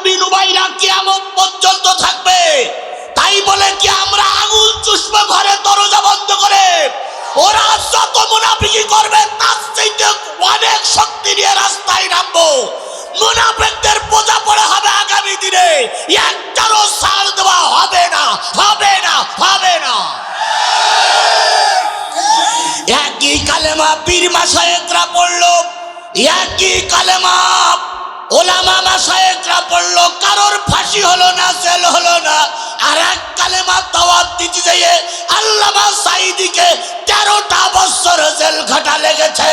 বিন উবাইরা কিয়ামত পর্যন্ত থাকবে। তাই বলে কি আমরা আঙুল চুষবো ঘরে দরজা বন্ধ করে? ওরা যত মুনাফিকি করবে তার চাইতে অনেক শক্তি নিয়ে রাস্তায় নামবো। মুনাফিকদের বোঝা পড়া হবে আগামী দিনে, একটারও ছাড় দেওয়া হবে না, হবে না, হবে না। একই কালেমা পীর মাশায়েখরা পড়লো, একই কালেমা ওলামা মাশায়েখরা পড়লো, কারোর ফাঁসি হলো না, জেল হলো না। আর এক কালেমা দাওয়াত দিতে যেয়ে আল্লামা সাঈদীকে 13টা বছর জেল খাটা লেগেছে।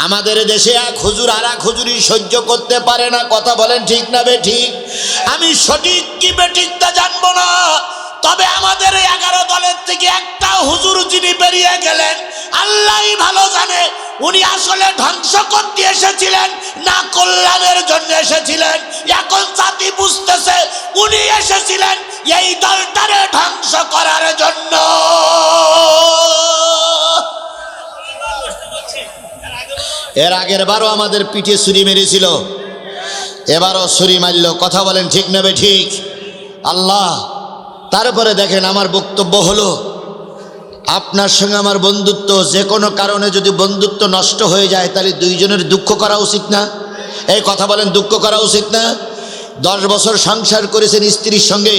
আমাদের দেশে এক হুজুর আর এক হুজুরি সহ্য করতে পারে না। কথা বলেন ঠিক না বেঠিক? আমি সঠিক কি বেঠিক তা জানবো না, তবে আমাদের 11 দলের থেকে একটা হুজুর যিনি বেরিয়ে গেলেন আল্লাহই ভালো জানে উনি আসলে ধ্বংস করতে এসেছিলেন না কল্যাণের জন্য এসেছিলেন। এখন জাতি বুঝতেছে উনি এসেছিলেন এই দলটারে ধ্বংস করার জন্য। এর আগের বারও আমাদের পিঠে ছুরি মেরেছিল, এবারও ছুরি মারল। কথা বলেন ঠিক না বেঠিক? আল্লাহ। তারপরে দেখেন আমার বক্তব্য হলো আপনার সঙ্গে আমার বন্ধুত্ব, যে কোনো কারণে যদি বন্ধুত্ব নষ্ট হয়ে যায় তাহলে দুইজনের দুঃখ করা উচিত না? এই কথা বলেন, দুঃখ করা উচিত না? 10 বছর সংসার করেছেন স্ত্রীর সঙ্গে,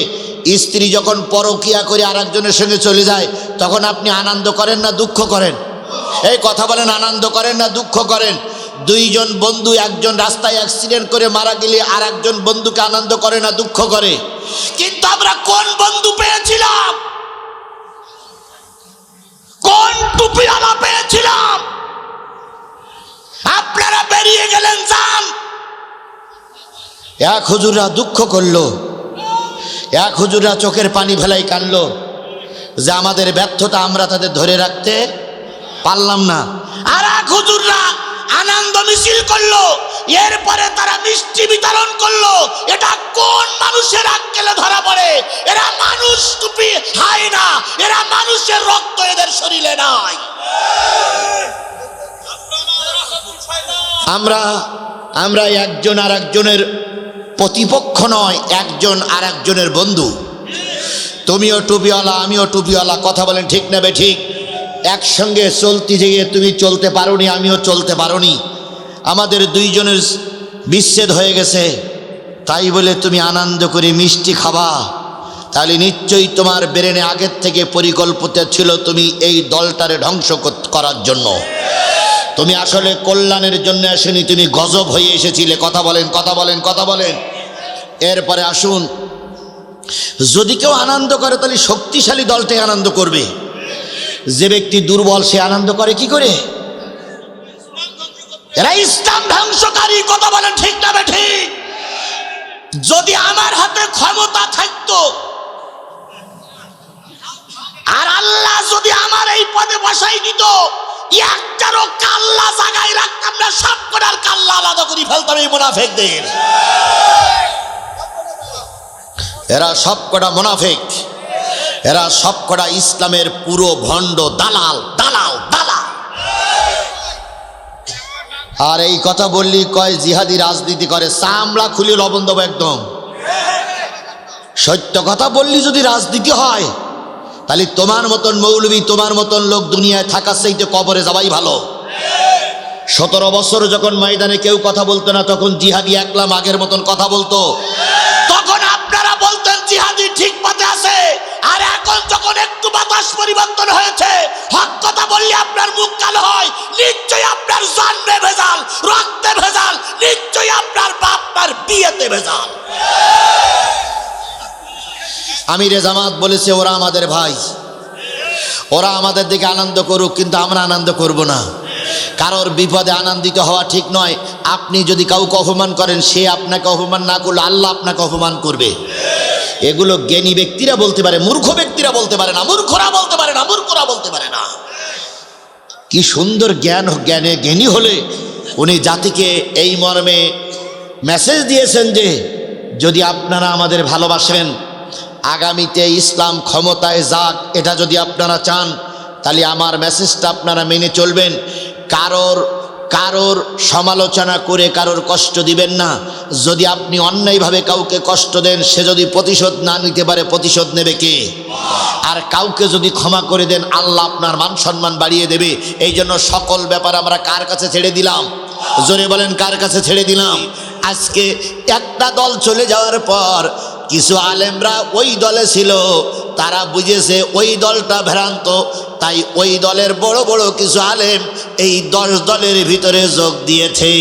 স্ত্রী যখন পরকিয়া করে আর একজনের সঙ্গে চলে যায় তখন আপনি আনন্দ করেন না দুঃখ করেন? এই কথা বলেন, আনন্দ করেন না দুঃখ করেন? দুইজন বন্ধু, একজন রাস্তায় অ্যাক্সিডেন্ট করে মারা গেলে আর একজন বন্ধুকে আনন্দ করে না দুঃখ করে? কিন্তু আমরা কোন বন্ধু পেয়েছিলাম? কোন টুপিওয়ালা পেয়েছিলাম? আপনারা বেরিয়ে গেলেন যান। এক হুজুররা দুঃখ করলো, এক হুজুররা চোখের পানি ফেলাই কানলো যে আমাদের ব্যর্থতা আমরা তাদের ধরে রাখতে পারলাম না। আর এক হুজুররা আনন্দ মিছিল করলো, এরপরে তারা মিষ্টি বিতরণ করলো। এটা কোন মানুষের আক্কেলে ধরা পড়ে? এরা মানুষ টুপি খায় না, এরা মানুষের রক্ত এদের শরীরে নাই। আমরা একজন আর একজনের প্রতিপক্ষ নয়, একজন আর একজনের বন্ধু। তুমিও টুপিওয়ালা, আমিও টুপিওয়ালা। কথা বলেন ঠিক না বেঠিক? একসঙ্গে চলতে গিয়ে তুমি চলতে পারোনি, আমিও চলতে পারোনি, আমাদের দুইজনের বিচ্ছেদ হয়ে গেছে। তাই বলে তুমি আনন্দ করে মিষ্টি খাবা, তাহলে নিশ্চয়ই তোমার ব্রেনে আগের থেকে পরিকল্পিত ছিল তুমি এই দলটারে ধ্বংস করার জন্য। তুমি আসলে কল্যাণের জন্য আসেনি, তুমি গজব হয়ে এসেছিলে। কথা বলেন, কথা বলেন, কথা বলেন। এরপরে আসুন, যদি কেউ আনন্দ করে তাহলে শক্তিশালী দলটাই আনন্দ করবে। যে ব্যক্তি দুর্বল সে আনন্দ করে কি করে? এরা ইসলাম ধ্বংসকারী। কথা বলেন ঠিক না বেঠিক? যদি আমার হাতে ক্ষমতা থাকতো আর আল্লাহ যদি আমার এই পদে বসাই দিত, একটারও কাল্লা জায়গায় রাখতাম না, সব কটার কাল্লা আলাদা করে ফেলতাম এই মুনাফিকদের। এরা সব কটা মুনাফিক, এরা সব কটা ইসলামের পুরো ভণ্ড দালাল, দালাল, দালাল। আর এই কথা বললি কয় জিহাদি রাজনীতি করে, চামড়া খুলে লবণ দেবো একদম। সত্য কথা বললি যদি রাজনীতি হয় তাহলে তোমার মতন মৌলবী, তোমার মতন লোক দুনিয়ায় থাকার চাইতে কবরে যাওয়াই ভালো। 17 বছর যখন ময়দানে কেউ কথা বলতো না তখন জিহাদি একলাম আগের মতন কথা বলতো, তখন আপনারা বলতেন জিহাদি ঠিক পথে আছে। আর এখন যখন একটু বাতাস পরিবর্তন হয়েছে, হক কথা বললে আপনার মুখ কালো হয়, নিশ্চয়ই আপনার জন্মে ভেজাল, রক্তে ভেজাল, নিশ্চয়ই আপনার বাপমার বিয়েতে ভেজাল। আমিরে জামাত বলেছে ওরা আমাদের ভাই, ওরা আমাদের দিকে আনন্দ করুক, কিন্তু আমরা আনন্দ করব না। কারোর বিপদে আনন্দিত হওয়া ঠিক নয়। আপনি যদি কাউকে অপমান করেন, সে আপনাকে অপমান না করলে আল্লাহ আপনাকে অপমান করবে। এগুলো জ্ঞানী ব্যক্তিরা বলতে পারে, মূর্খ ব্যক্তিরা বলতে পারে না, মূর্খরা বলতে পারে না, মূর্খরা বলতে পারে না। কি সুন্দর জ্ঞানী হলে উনি জাতিকে এই মর্মে মেসেজ দিয়েছেন যে যদি আপনারা আমাদের ভালোবাসেন, আগামীতে ইসলাম ক্ষমতায় যাক, এটা যদি আপনারা চান তাহলে আমার মেসেজটা আপনারা মেনে চলবেন। কারোর কারোর সমালোচনা করে কারোর কষ্ট দিবেন না। যদি আপনি অন্যায়ভাবে কাউকে কষ্ট দেন, সে যদি প্রতিশোধ না নিতে পারে, প্রতিশোধ নেবে কে? আর কাউকে যদি ক্ষমা করে দেন, আল্লাহ আপনার মান সম্মান বাড়িয়ে দেবে। এই জন্য সকল ব্যাপার আমরা কার কাছে ছেড়ে দিলাম? জোরে বলেন, কার কাছে ছেড়ে দিলাম? আজকে একটা দল চলে যাওয়ার পর কিছু আলেমরা ওই দলে ছিল, তারা বুঝেছে ওই দলটা ভ্রান্ত, তাই ওই দলের বড় বড় কিছু আলেম এই 10 দলের ভিতরে যোগ দিয়েছে।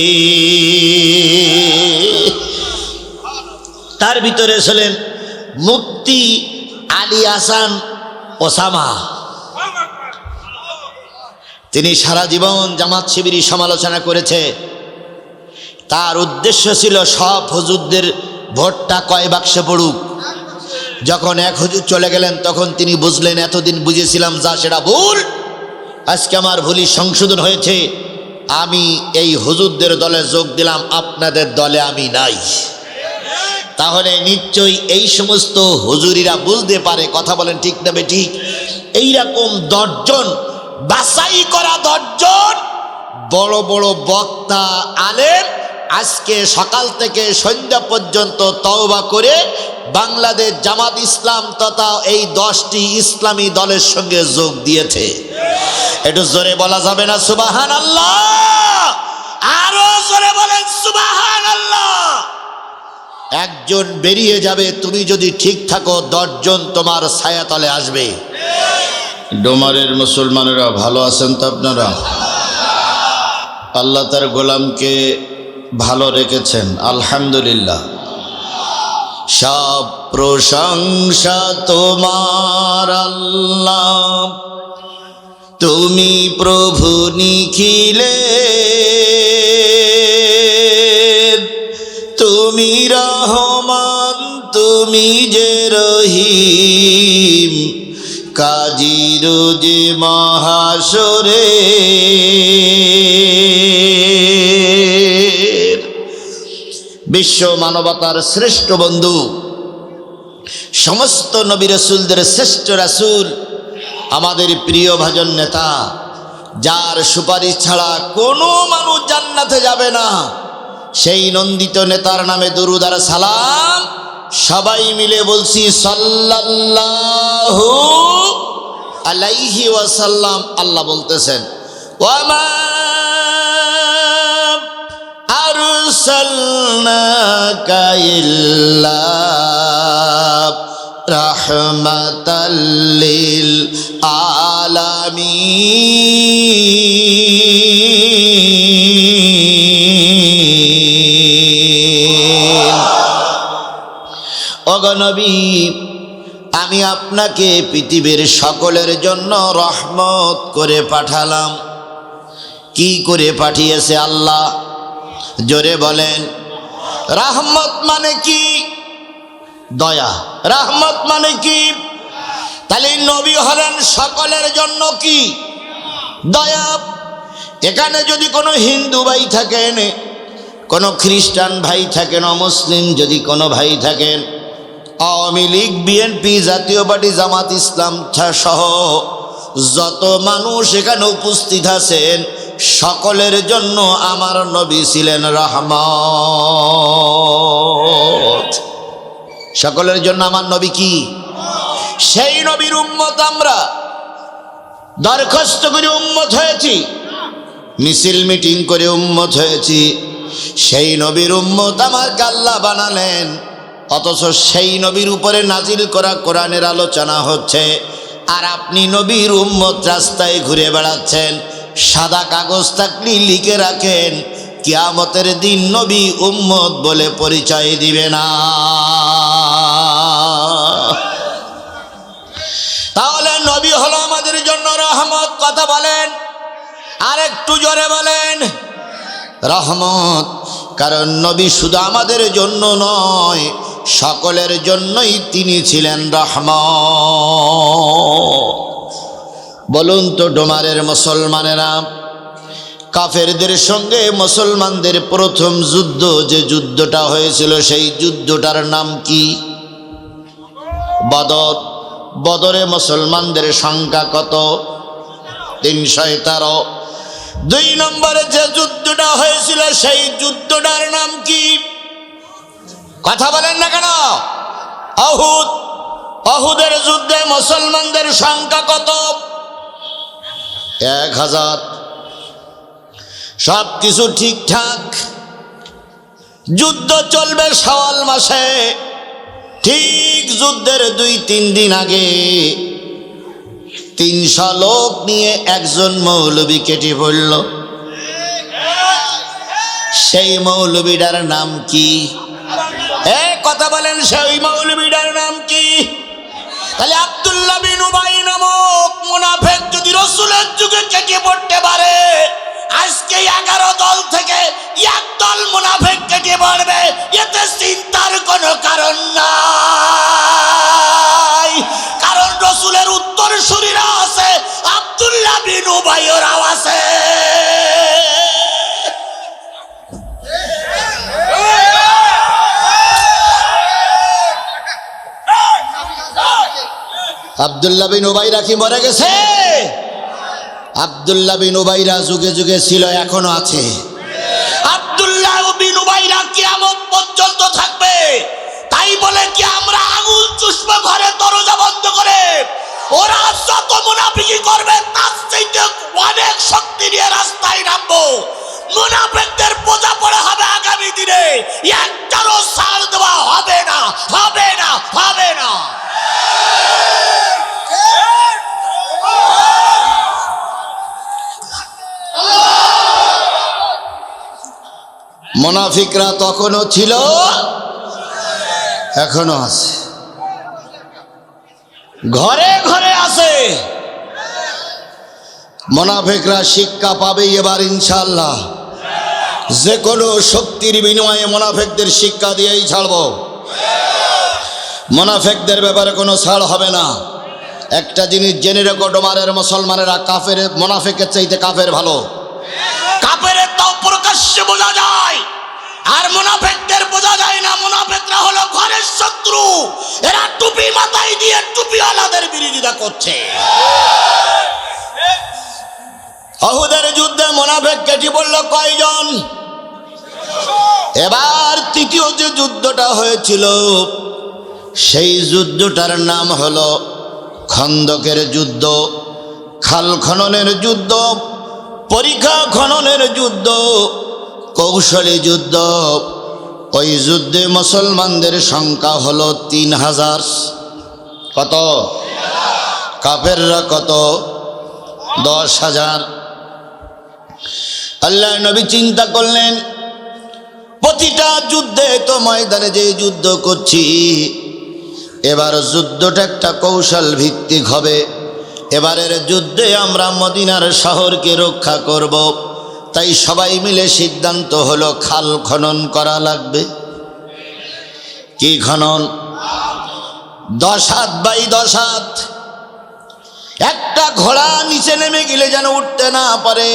তার ভিতরে ছিলেন মুফতি আলী আহসান ওসামা। তিনি সারা জীবন জামাত শিবিরি সমালোচনা করেছে। তার উদ্দেশ্য ছিল সব হুজুরদের ভোটটা কয় বাক্সে পড়ুক। যখন এক হুজুর চলে গেলেন, তখন তিনি বুঝলেন এতদিন বুঝেছিলাম যা সেটা ভুল, আজকে আমার ভুলই সংশোধন হয়েছে, আমি এই হুজুরদের দলে যোগ দিলাম, আপনাদের দলে আমি নাই। তাহলে নিশ্চয়ই এই সমস্ত হুজুরিরা বুঝতে পারে, কথা বলেন ঠিক না বেঠিক? এইরকম 10 জন বাছাই করা 10 জন বড় বড় বক্তা আলেম আজকে সকাল থেকে সন্ধ্যা পর্যন্ত তওবা করে বাংলাদেশ জামাত ইসলাম তথা এই 10টি ইসলামী দলের সঙ্গে যোগ দিয়েছে। একটু জোরে বলা যাবে না সুবহানাল্লাহ? আরো জোরে বলেন সুবহানাল্লাহ। একজন বেরিয়ে যাবে, তুমি যদি ঠিক থাকো 10 জন তোমার ছায়াতলে আসবে। ডোমারের মুসলমানেরা ভালো আছেন তো আপনারা? আল্লাহ তার গোলামকে ভালো রেখেছেন, আলহামদুলিল্লাহ। সব প্রশংসা তোমার আল্লাহ, তুমি প্রভু নিখিলের, তুমি রহমান, তুমি যে রহিম, কাজী রোজে মহাশরে। বিশ্ব মানবতার শ্রেষ্ঠ বন্ধু, সমস্ত নবী রাসূলদের শ্রেষ্ঠ রাসূল, আমাদের প্রিয় ভাজন নেতা, যার সুপারিশ ছাড়া কোনো মানুষ জান্নাতে যাবে না, সেই নন্দিত নেতার নামে দুরূদ আর সালাম সবাই মিলে বলছি সাল্লাল্লাহু আলাইহি ওয়াসাল্লাম। আল্লাহ বলতেছেন, ওয়ামা আরসালনাকা ইল্লা রাহমাতাল লিল আলামিন। ওগো নবী, আমি আপনাকে পৃথিবীর সকলের জন্য রহমত করে পাঠালাম। কি করে পাঠিয়েছে আল্লাহ? জোরে বলেন। রহমত মানে কি? দয়া। রহমত মানে কি? তাহলে নবী হলেন সকলের জন্য কি? দয়া। এখানে যদি কোনো হিন্দু ভাই থাকেন, কোনো খ্রিস্টান ভাই থাকেন, অমুসলিম যদি কোনো ভাই থাকেন, আওয়ামী লীগ, বিএনপি, জাতীয় পার্টি, জামাত ইসলাম সহ যত মানুষ এখানে উপস্থিত আছেন, সকলের জন্য আমার নবী ছিলেন রহমত। সকলের জন্য আমার নবী কি? সেই নবীর উম্মত আমরা। দরখাস্ত করে উম্মত হয়েছি, মিছিল মিটিং করে উম্মত হয়েছি। সেই নবীর উম্মত আমাকে আল্লাহ বানালেন, অথচ সেই নবীর উপরে নাজিল করা কোরআনের আলোচনা হচ্ছে, আর আপনি নবীর উম্মত রাস্তায় ঘুরে বেড়াচ্ছেন। সাদা কাগজ থাকলে লিখে রাখেন, কিয়ামতের দিন নবী উম্মত বলে পরিচয় দিবে না। তাহলে নবী হলো আমাদের জন্য রহমত। কথা বলেন, আর একটু জোরে বলেন, রহমত। কারণ নবী শুধু আমাদের জন্য নয়, সকলের জন্যই তিনি ছিলেন রহমত। বলুন তো ডোমারের মুসলমানেরা, কাফেরদের সঙ্গে মুসলমানদের প্রথম যুদ্ধ, যে যুদ্ধটা হয়েছিল, সেই যুদ্ধটার নাম কি? বদর। বদরে মুসলমানদের সংখ্যা কত? 313। 2 নম্বরে যে যুদ্ধটা সেই যুদ্ধটার নাম কি? কথা বলেন না কেন? অহুদ। অহুদের যুদ্ধে মুসলমানদের সংখ্যা কত? 1000। সব কিছু ঠিকঠাক, যুদ্ধ চলবে শাওয়াল মাসে। ঠিক যুদ্ধের 2-3 দিন আগে 300 লোক নিয়ে একজন মৌলবী কেটে পড়ল। সেই মৌলবীটার নাম কি? কথা বলেন, সেই মৌলবীটার নাম কি? তাহলে আব্দুল্লাহ বিন উবাই নামক মুনাফিক যদি রাসূলের যুগে কেটে পড়তে পারে, আজকে 11 দল থেকে এক দল মুনাফিক কেটে পড়বে, এতে চিন্তার কোনো কারণ নাই। কারণ রাসূলের উত্তরসূরিরা আছে, আব্দুল্লাহ বিন উবাইরাও আছে। আব্দুল্লাহ বিন উবাইরা কি মরে গেছে? আব্দুল্লাহ বিন উবাইরা যুগে যুগে ছিল, এখনো আছে। আব্দুল্লাহ বিন উবাইরা কিয়ামত পর্যন্ত থাকবে। তাই বলে কি আমরা আঙুল চুষবো ঘরে দরজা বন্ধ করে? ওরা যত মুনাফিকি করবে তার চাইতে অনেক শক্তি নিয়ে রাস্তায় নামবো। মুনাফিকদের বোঝা পড়া হবে আগামী দিনে, একটারও ছাড় দেওয়া হবে না, হবে না, হবে না। মুনাফিকরা তখনও ছিল, এখনো আছে, ঘরে ঘরে আছে। মুনাফিকরা শিক্ষা পাবে এবার ইনশাআল্লাহ। যে কোনো শক্তির বিনিময়ে মুনাফিকদের শিক্ষা দিয়েই ছাড়ব। মুনাফিকদের ব্যাপারে কোনো ছাড় হবে না। একটা জিনিস জেনে রেখো, তোমাদের মুসলমানেরা কাফের মুনাফিকের চাইতে কাফের ভালো। কাফেরের তাও প্রকাশ্যে বোঝা যায়, আর মুনাফিকদের বোঝা যায় না। মুনাফিকরা হলো ঘরের শত্রু, এরা টুপি মাথায় দিয়ে টুপিওয়ালাদের বিরোধিতা করছে। উহুদের যুদ্ধে মুনাফিক কেটে পড়ল কয়জন? এবার তৃতীয় যে যুদ্ধটা হয়েছিল, সেই যুদ্ধটার নাম হলো খন্দকের যুদ্ধ, খাল খননের যুদ্ধ, পরিখা খননের যুদ্ধ, কৌশলী যুদ্ধ। ওই যুদ্ধে মুসলমানদের সংখ্যা হলো 3000। কত? কাফেররা কত? 10,000। আল্লাহ নবী চিন্তা করলেন, প্রতিটা যুদ্ধে তো ময়দানে যে যুদ্ধ করছি, এবার যুদ্ধটা একটা কৌশল ভিত্তিক হবে। এবারের যুদ্ধে আমরা মদিনার শহরকে রক্ষা করব। তাই সবাই মিলে সিদ্ধান্ত হলো খাল খনন করা লাগবে। কি খনন? 10 হাত বাই 10 হাত। একটা ঘোড়া নিচে নেমে গেলে যেন উঠতে না পারে,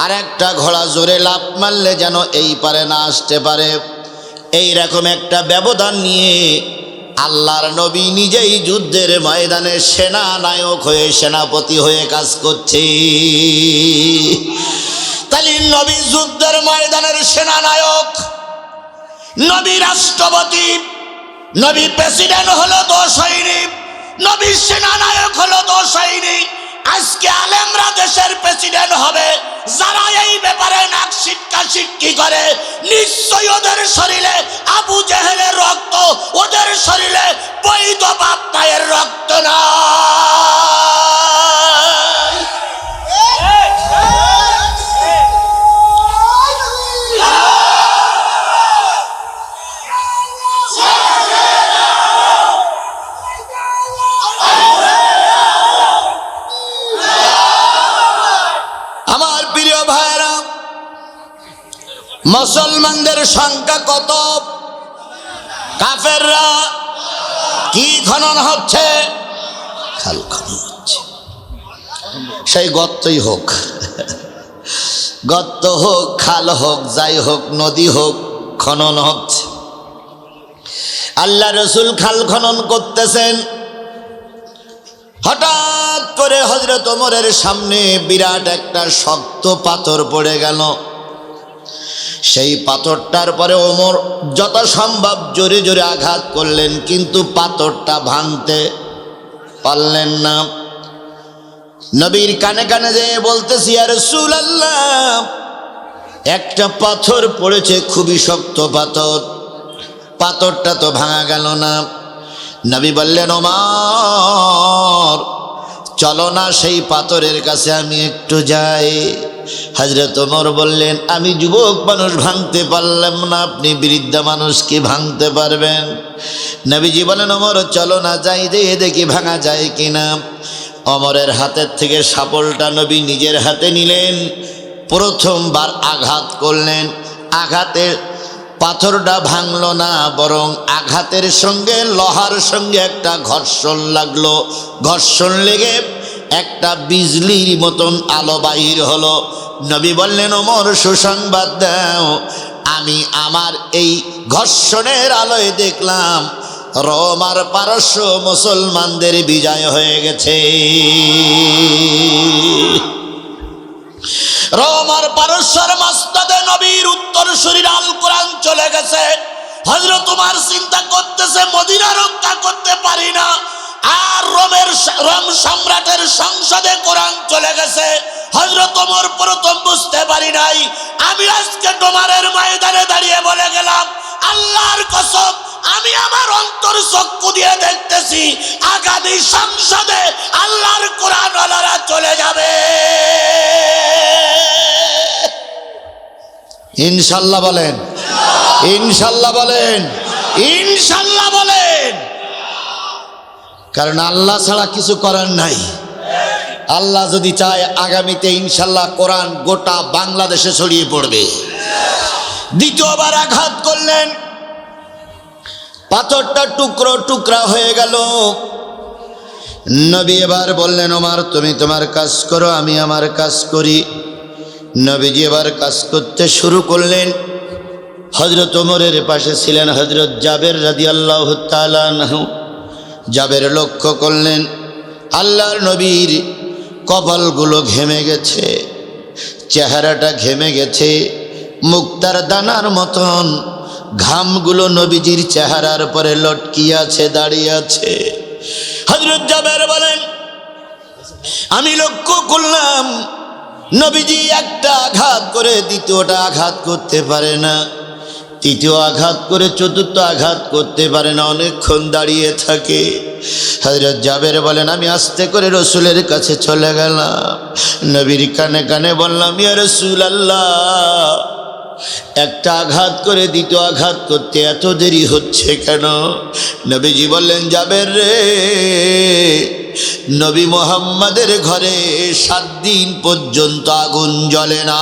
আর একটা ঘোড়া জোরে লাফ মারলে যেন এই পারে না আসতে পারে। এই রকম একটা ব্যবধান নিয়ে আল্লাহর নবী নিজেই যুদ্ধের ময়দানে সেনা নায়ক হয়ে, সেনাপতি হয়ে কাজ করছে। তাহলে নবী যুদ্ধের ময়দানের সেনা নায়ক, নবী রাষ্ট্রপতি, নবী প্রেসিডেন্ট হলো 2 সৈনিক, নবী সেনা নায়ক হলো 2 সৈনিক। আজকে আলেমরা দেশের প্রেসিডেন্ট হবে, যারা এই ব্যাপারে নাক শিক্ষা শিক্ষি করে, নিশ্চয়ই ওদের শরীরে আবু জেহেলের রক্ত, ওদের শরীরে বৈধ বাপ মায়ের রক্ত না। মুসলমানদের সংখ্যা কত? কাফেররা কি খনন হচ্ছে? খাল খনন হচ্ছে। সেই গর্তই হোক, গর্ত হোক, খাল হোক, যাই হোক, নদী হোক, খনন হচ্ছে। আল্লাহ রসুল খাল খনন করতেছেন, হঠাৎ করে হযরত ওমরের সামনে বিরাট একটা শক্ত পাথর পড়ে গেল। সেই পাথরটার পরে ওমর যথাসম্ভব জোরে জোরে আঘাত করলেন, কিন্তু পাথরটা ভাঙতে পারলেন না। নবীর কানে কানে যেয়ে বলতেছি, ইয়া রাসূলুল্লাহ, একটা পাথর পড়েছে, খুবই শক্ত পাথর, পাথরটা তো ভাঙা গেল না। নবী বললেন, ওমর চলো না সেই পাথরের কাছে আমি একটু যাই। হযরত ওমর বললেন, আমি যুবক মানুষ ভাঙতে পারলাম না, আপনি বৃদ্ধ মানুষ কি ভাঙতে পারবেন? নবীজি বলেন, ওমর চলো না, যাই দিয়ে দেখি ভাঙা যায় কিনা। ওমরের হাতের থেকে শাবলটা নবী নিজের হাতে নিলেন, প্রথমবার আঘাত করলেন। আঘাতে পাথরটা ভাঙল না, বরং আঘাতের সঙ্গে লোহার সঙ্গে একটা ঘর্ষণ লাগলো। ঘর্ষণ লেগে একটা বিজলির মতন আলো বাহির হলো। নবী বললেন, ওমর সুসংবাদ দাও, আমি আমার এই ঘর্ষণের আলোয় দেখলাম রোমার পারস্য মুসলমানদের বিজয় হয়ে গেছে। রোমার পারস্যের মাস্তাদে নবীর উত্তরসূরি আল কোরআন চলে গেছে। হযরত ওমর চিন্তা করতেছে, মদিনা রক্ষা করতে পারি না, আর রোম সম্রাটের সংসদে কোরআন চলে গেছে। হযরত ওমর প্রথম বুঝতে পারি নাই। আমি আজকে ডোমারের ময়দানে দাঁড়িয়ে বলে গেলাম, আল্লাহর কসম, আমি আমার অন্তর চক্ষু দিয়ে দেখতেছি আগামী সংসদে আল্লাহর কোরআন ওয়ালারা চলে যাবে। ইনশাআল্লাহ বলেন, ইনশাআল্লাহ বলেন, ইনশাআল্লাহ বলেন। কারণ আল্লাহ ছাড়া কিছু করার নাই। আল্লাহ যদি চায় আগামীতে ইনশাআল্লাহ কোরআন গোটা বাংলাদেশে ছড়িয়ে পড়বে। দ্বিতীয়বার আঘাত করলেন, পাথরটা টুকরো টুকরা হয়ে গেল। নবী এবার বললেন, ওমর তুমি তোমার কাজ করো, আমি আমার কাজ করি। নবীজি এবার কাজ করতে শুরু করলেন। হযরত ওমরের পাশে ছিলেন হযরত জাবের রাদিয়াল্লাহু তাআলা আনহু। জাবের লক্ষ্য করলেন আল্লাহর নবীর কপালগুলো ঘেমে গেছে, চেহারাটা ঘেমে গেছে, মুক্তার দানার মতন ঘামগুলো নবীজির চেহারার পরে লটকিয়ে আছে, দাঁড়িয়ে আছে। হযরত জাবের বলেন, আমি লক্ষ্য করলাম নবীজি একটা আঘাত করে দ্বিতীয়টা আঘাত করতে পারে না, তৃতীয় আঘাত করে চতুর্থ আঘাত করতে পারে না, অনেকক্ষণ দাঁড়িয়ে থাকে। হযরত জাবের বলেন, আমি আস্তে করে রাসূলের কাছে চলে গেলাম, নবীর কানে কানে বললাম, ইয়া রাসূলুল্লাহ, একটা আঘাত করে দ্বিতীয় আঘাত করতে এত দেরি হচ্ছে কেন? নবীজি বললেন, জাবের রে, নবী মুহাম্মাদের ঘরে 7 দিন পর্যন্ত আগুন জ্বলে না।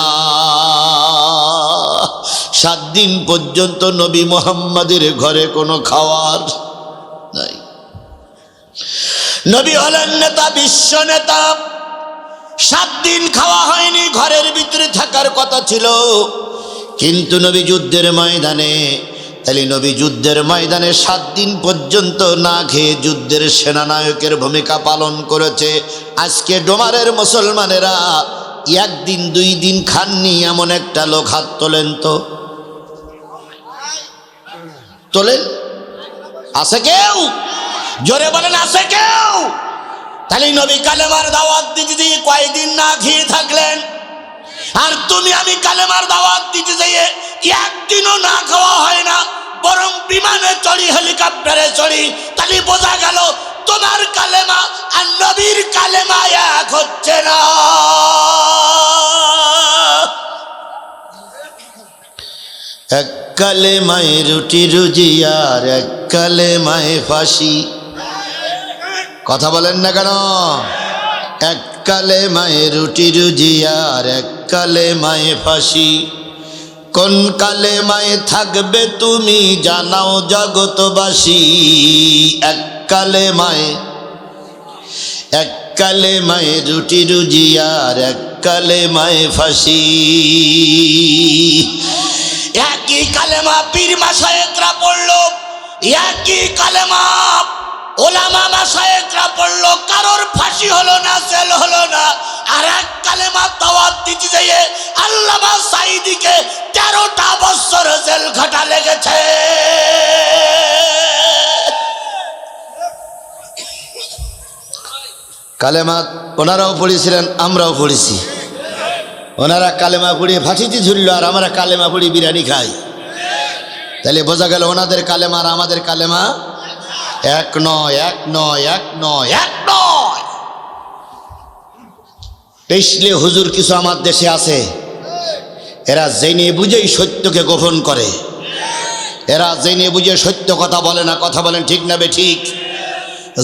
7 দিন পর্যন্ত নবী মুহাম্মাদের ঘরে কোনো খাওয়ার নাই। নবী হলেন নেতা, বিশ্ব নেতা। 7 দিন খাওয়া হয়নি, ঘরের ভিতরে থাকার কথা ছিল। কিন্তু নবী যুদ্ধের ময়দানে, তাহলে নবী যুদ্ধের ময়দানে 7 দিন পর্যন্ত না খেয়ে যুদ্ধের সেনানায়কের ভূমিকা পালন করেছে। আজকে ডোমারের মুসলমানেরা 1 দিন 2 দিন খাননি এমন একটা লোক হাত তোলেন তো, তোলেন? আছে কেউ? জোরে বলেন, আছে কেউ? তাহলে নবী কালেমার দাওয়াত দিতে দিয়ে কয়দিন না খেয়ে থাকলেন, আর তুমি আমি কালেমার দাওয়াত দিতে যেয়ে 1 দিনও না খাওয়া হয় না, বরং বিমানে চড়ি, হেলিকপ্টারে চড়ি। তাহলে বোঝা গেল তোমার কালেমা আর নবীর কালেমা এক হচ্ছে না। এক কালেমায় রুটি রুজি আর এক কালেমায় ফাঁসি। কথা বলেন না কেন? এক কালেমায় রুটি রুজি আর এক কালেমায় ফাঁসি। কোন কালেমায় থাকবে তুমি জানাও জগতবাসী। এক কালেমায় রুটি রুজি আর এক কালেমায় ফাঁসি। একই কালেমা পীর মাশায়েখরা পড়লো, একই কালেমা ওলামা মাশায়েখরা পড়লো, কারোর ফাঁসি হলো না, জেল হলো না। আর এক কালেমা দাওয়াত দিতে যেয়ে আল্লামা সাঈদীকে 13টা মাথাটা লেগেছে। কালেমা ওনারাও পড়েছিলেন, আমরাও পড়েছি। ওনারা কালেমা পড়িয়ে ফাঁসিতে ঝুলল, আর আমরা কালেমা পড়ি বিরিয়ানি খাই। তাহলে বোঝা গেল ওনাদের কালেমা আর আমাদের কালেমা এক নয়, এক নয়, এক নয়, এক নয়। পেশলে হুজুর কিছু আমার দেশে আছে, এরা জেনে বুঝেই সত্যকে গোপন করে। এরা জেনে বুঝে সত্য কথা বলে না। কথা বলেন ঠিক না বেঠিক?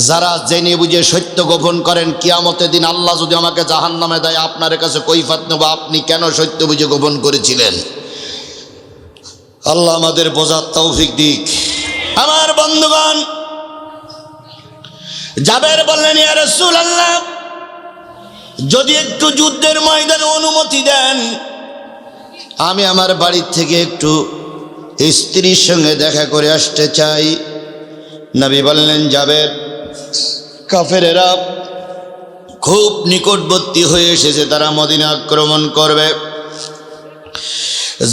যারা জেনে বুঝে সত্য গোপন করেন, কিয়ামতের দিন আল্লাহ যদি আমাকে জাহান্নামে দেয়, আপনার কাছে কৈফিয়ত নেব, আপনি কেন সত্য বুঝে গোপন করেছিলেন। আল্লাহ আমাদের বোঝার তৌফিক দিক। আমার বন্ধুগণ, জাবের বললেন, ইয়া রাসূলুল্লাহ, যদি একটু যুদ্ধের ময়দানে অনুমতি দেন, আমি আমার বাড়ির থেকে একটু স্ত্রীর সঙ্গে দেখা করে আসতে চাই। নবী বললেন, জাবের, কাফেরেরা খুব নিকটবর্তী হয়ে এসেছে, তারা মদিনা আক্রমণ করবে।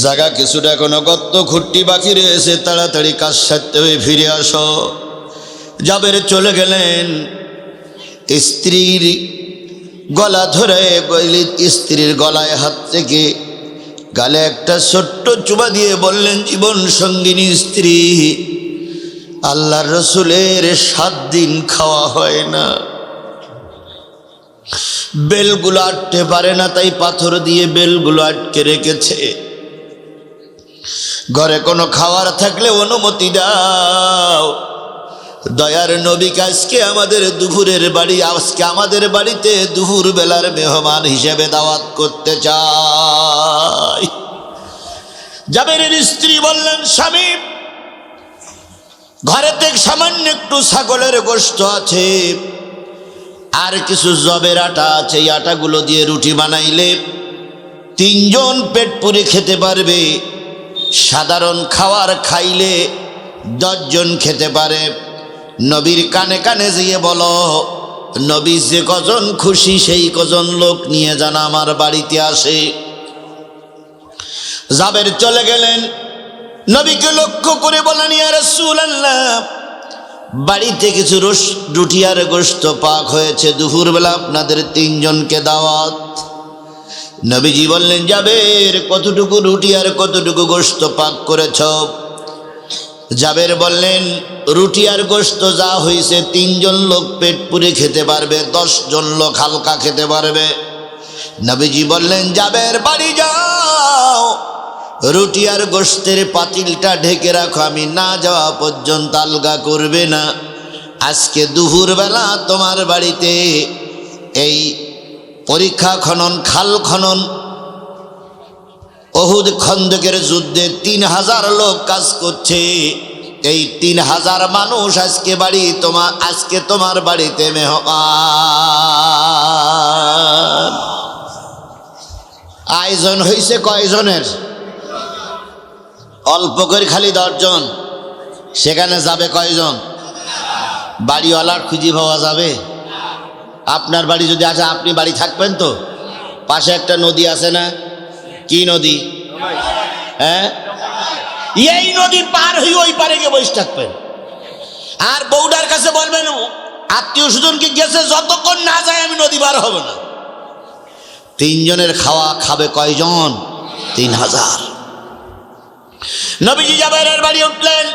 জায়গা কিছুটা এখনো গর্ত খুঁটি বাকি রয়েছে, তাড়াতাড়ি কাজ সারতে হয়ে ফিরে আসো। জাবের চলে গেলেন। স্ত্রীর গলা ধরে স্ত্রীর গলায় হাত থেকে গালে একটা ছোট্ট চুমা দিয়ে বললেন, জীবন সঙ্গিনী স্ত্রী, আল্লাহর রসুলের 7 দিন খাওয়া হয় না, বেলগুলো আটতে পারে না, তাই পাথর দিয়ে বেলগুলো আটকে রেখেছে। ঘরে কোনো খাবার থাকলে অনুমতি দাও। দয়ার নবীকে আজকে আমাদের দুপুরের বাড়ি, আজকে আমাদের বাড়িতে দুপুর বেলার মেহমান হিসেবে দাওয়াত করতে চাই। জাবেরের স্ত্রী বললেন, স্বামী, ঘরেতে সামান্য একটু ছাগলের গোশত আছে, আর কিছু জবের আটা আছে, এই আটাগুলো দিয়ে রুটি বানাইলে 3 জন পেট পুরে খেতে পারবে। সাধারণ খাবার খাইলে 10 জন খেতে পারে। নবীর কানে কানে যেয়ে বলো, নবী যে কজন খুশি সেই কজন লোক নিয়ে যান আমার বাড়িতে আসে। জাবের চলে গেলেন। নবীকে লক্ষ্য করে বলেন, ইয়া রাসূলুল্লাহ, বাড়িতে কিছু রুটি আর গোশত পাক হয়েছে, দুপুরবেলা আপনাদের 3 জনকে দাওয়াত। নবীজি বললেন, জাবের, কতটুকু রুটি আর কতটুকু গোশত পাক করেছ? জাবের বললেন, রুটি আর গোশত যা হয়েছে 3 জন লোক পেট পুরে খেতে পারবে, 10 জন লোক হালকা খেতে পারবে। নবীজি বললেন, জাবের, বাড়ি যাও, রুটি আর গোশতের পাতিলটা ঢেকে রাখো, আমি না যাওয়া পর্যন্ত আলগা করবে না। আজকে দুপুরবেলা তোমার বাড়িতে এই পরীক্ষা খনন, খাল খনন, উহুদ খন্দকের যুদ্ধে 3000 লোক কাজ করছে। এই 3000 মানুষ আজকে তোমার বাড়িতে মেহমান। আয়োজন হয়েছে কয়জনের? অল্প করে খালি 10 জন। সেখানে যাবে কয়জন? বাড়িওয়ালার খুঁজি পাওয়া যাবে? আপনার বাড়ি যদি আসে, আপনি বাড়ি থাকবেন তো? পাশে একটা নদী আছে না? কি নদী? হ্যাঁ, এই নদী পার হয়ে ওই পারে গিয়ে বসে থাকবেন। আর বউডার কাছে বলবেন, আত্মীয় স্বজনকে গেছে, যতক্ষণ না যায় আমি নদী পার হব না। 3 জনের খাওয়া খাবে কয়জন? 3000। নবীজি জাবেরের বাড়ি উঠলেন।